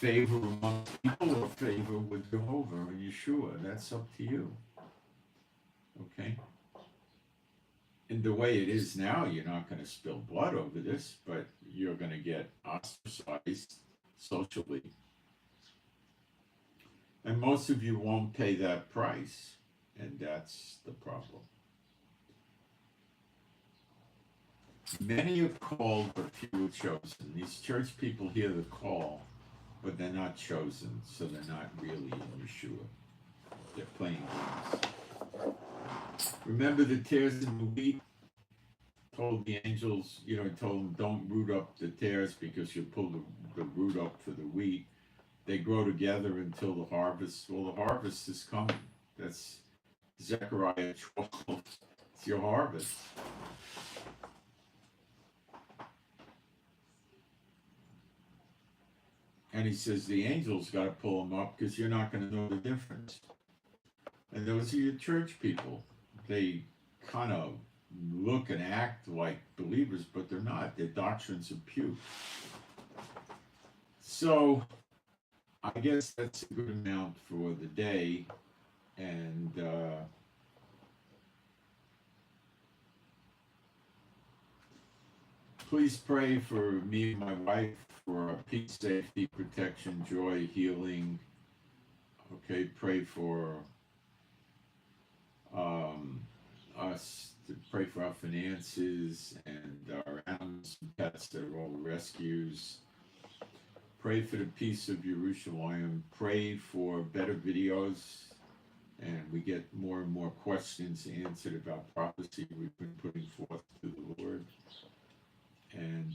Speaker 1: Favor among people or favor with Jehovah or Yeshua? That's up to you. Okay? And the way it is now, you're not going to spill blood over this, but you're going to get ostracized socially. And most of you won't pay that price, and that's the problem. Many are called, but few are chosen. These church people hear the call, but they're not chosen, so they're not really in Yeshua. They're playing games. Remember the tares in the wheat? Told the angels, told them, don't root up the tares because you'll pull the root up for the wheat. They grow together until the harvest. Well, the harvest is coming. That's Zechariah 12. It's your harvest. And he says the angels got to pull them up because you're not going to know the difference. And those are your church people. They kind of look and act like believers, but they're not. Their doctrines are puke. So I guess that's a good amount for the day. And please pray for me and my wife for peace, safety, protection, joy, healing. Okay, pray for us, to pray for our finances and our animals and pets that are all rescues. Pray for the peace of Jerusalem. Pray for better videos, and we get more and more questions answered about prophecy we've been putting forth to the Lord. And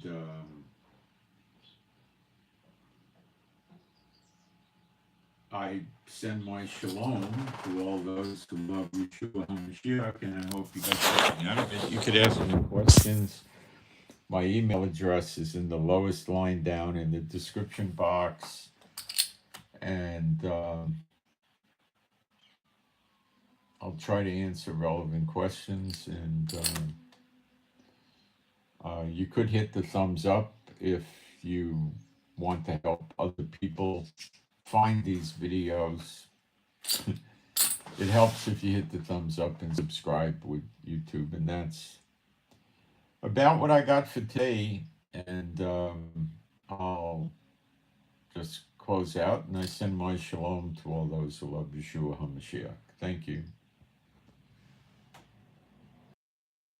Speaker 1: I send my shalom to all those who love Yeshua HaMashiach, and I hope you got something out of it. You could ask me questions. My email address is in the lowest line down in the description box, and I'll try to answer relevant questions. And you could hit the thumbs up if you want to help other people find these videos. It helps if you hit the thumbs up and subscribe with YouTube, and that's about what I got for today. And I'll just close out, and I send my shalom to all those who love Yeshua HaMashiach. Thank you.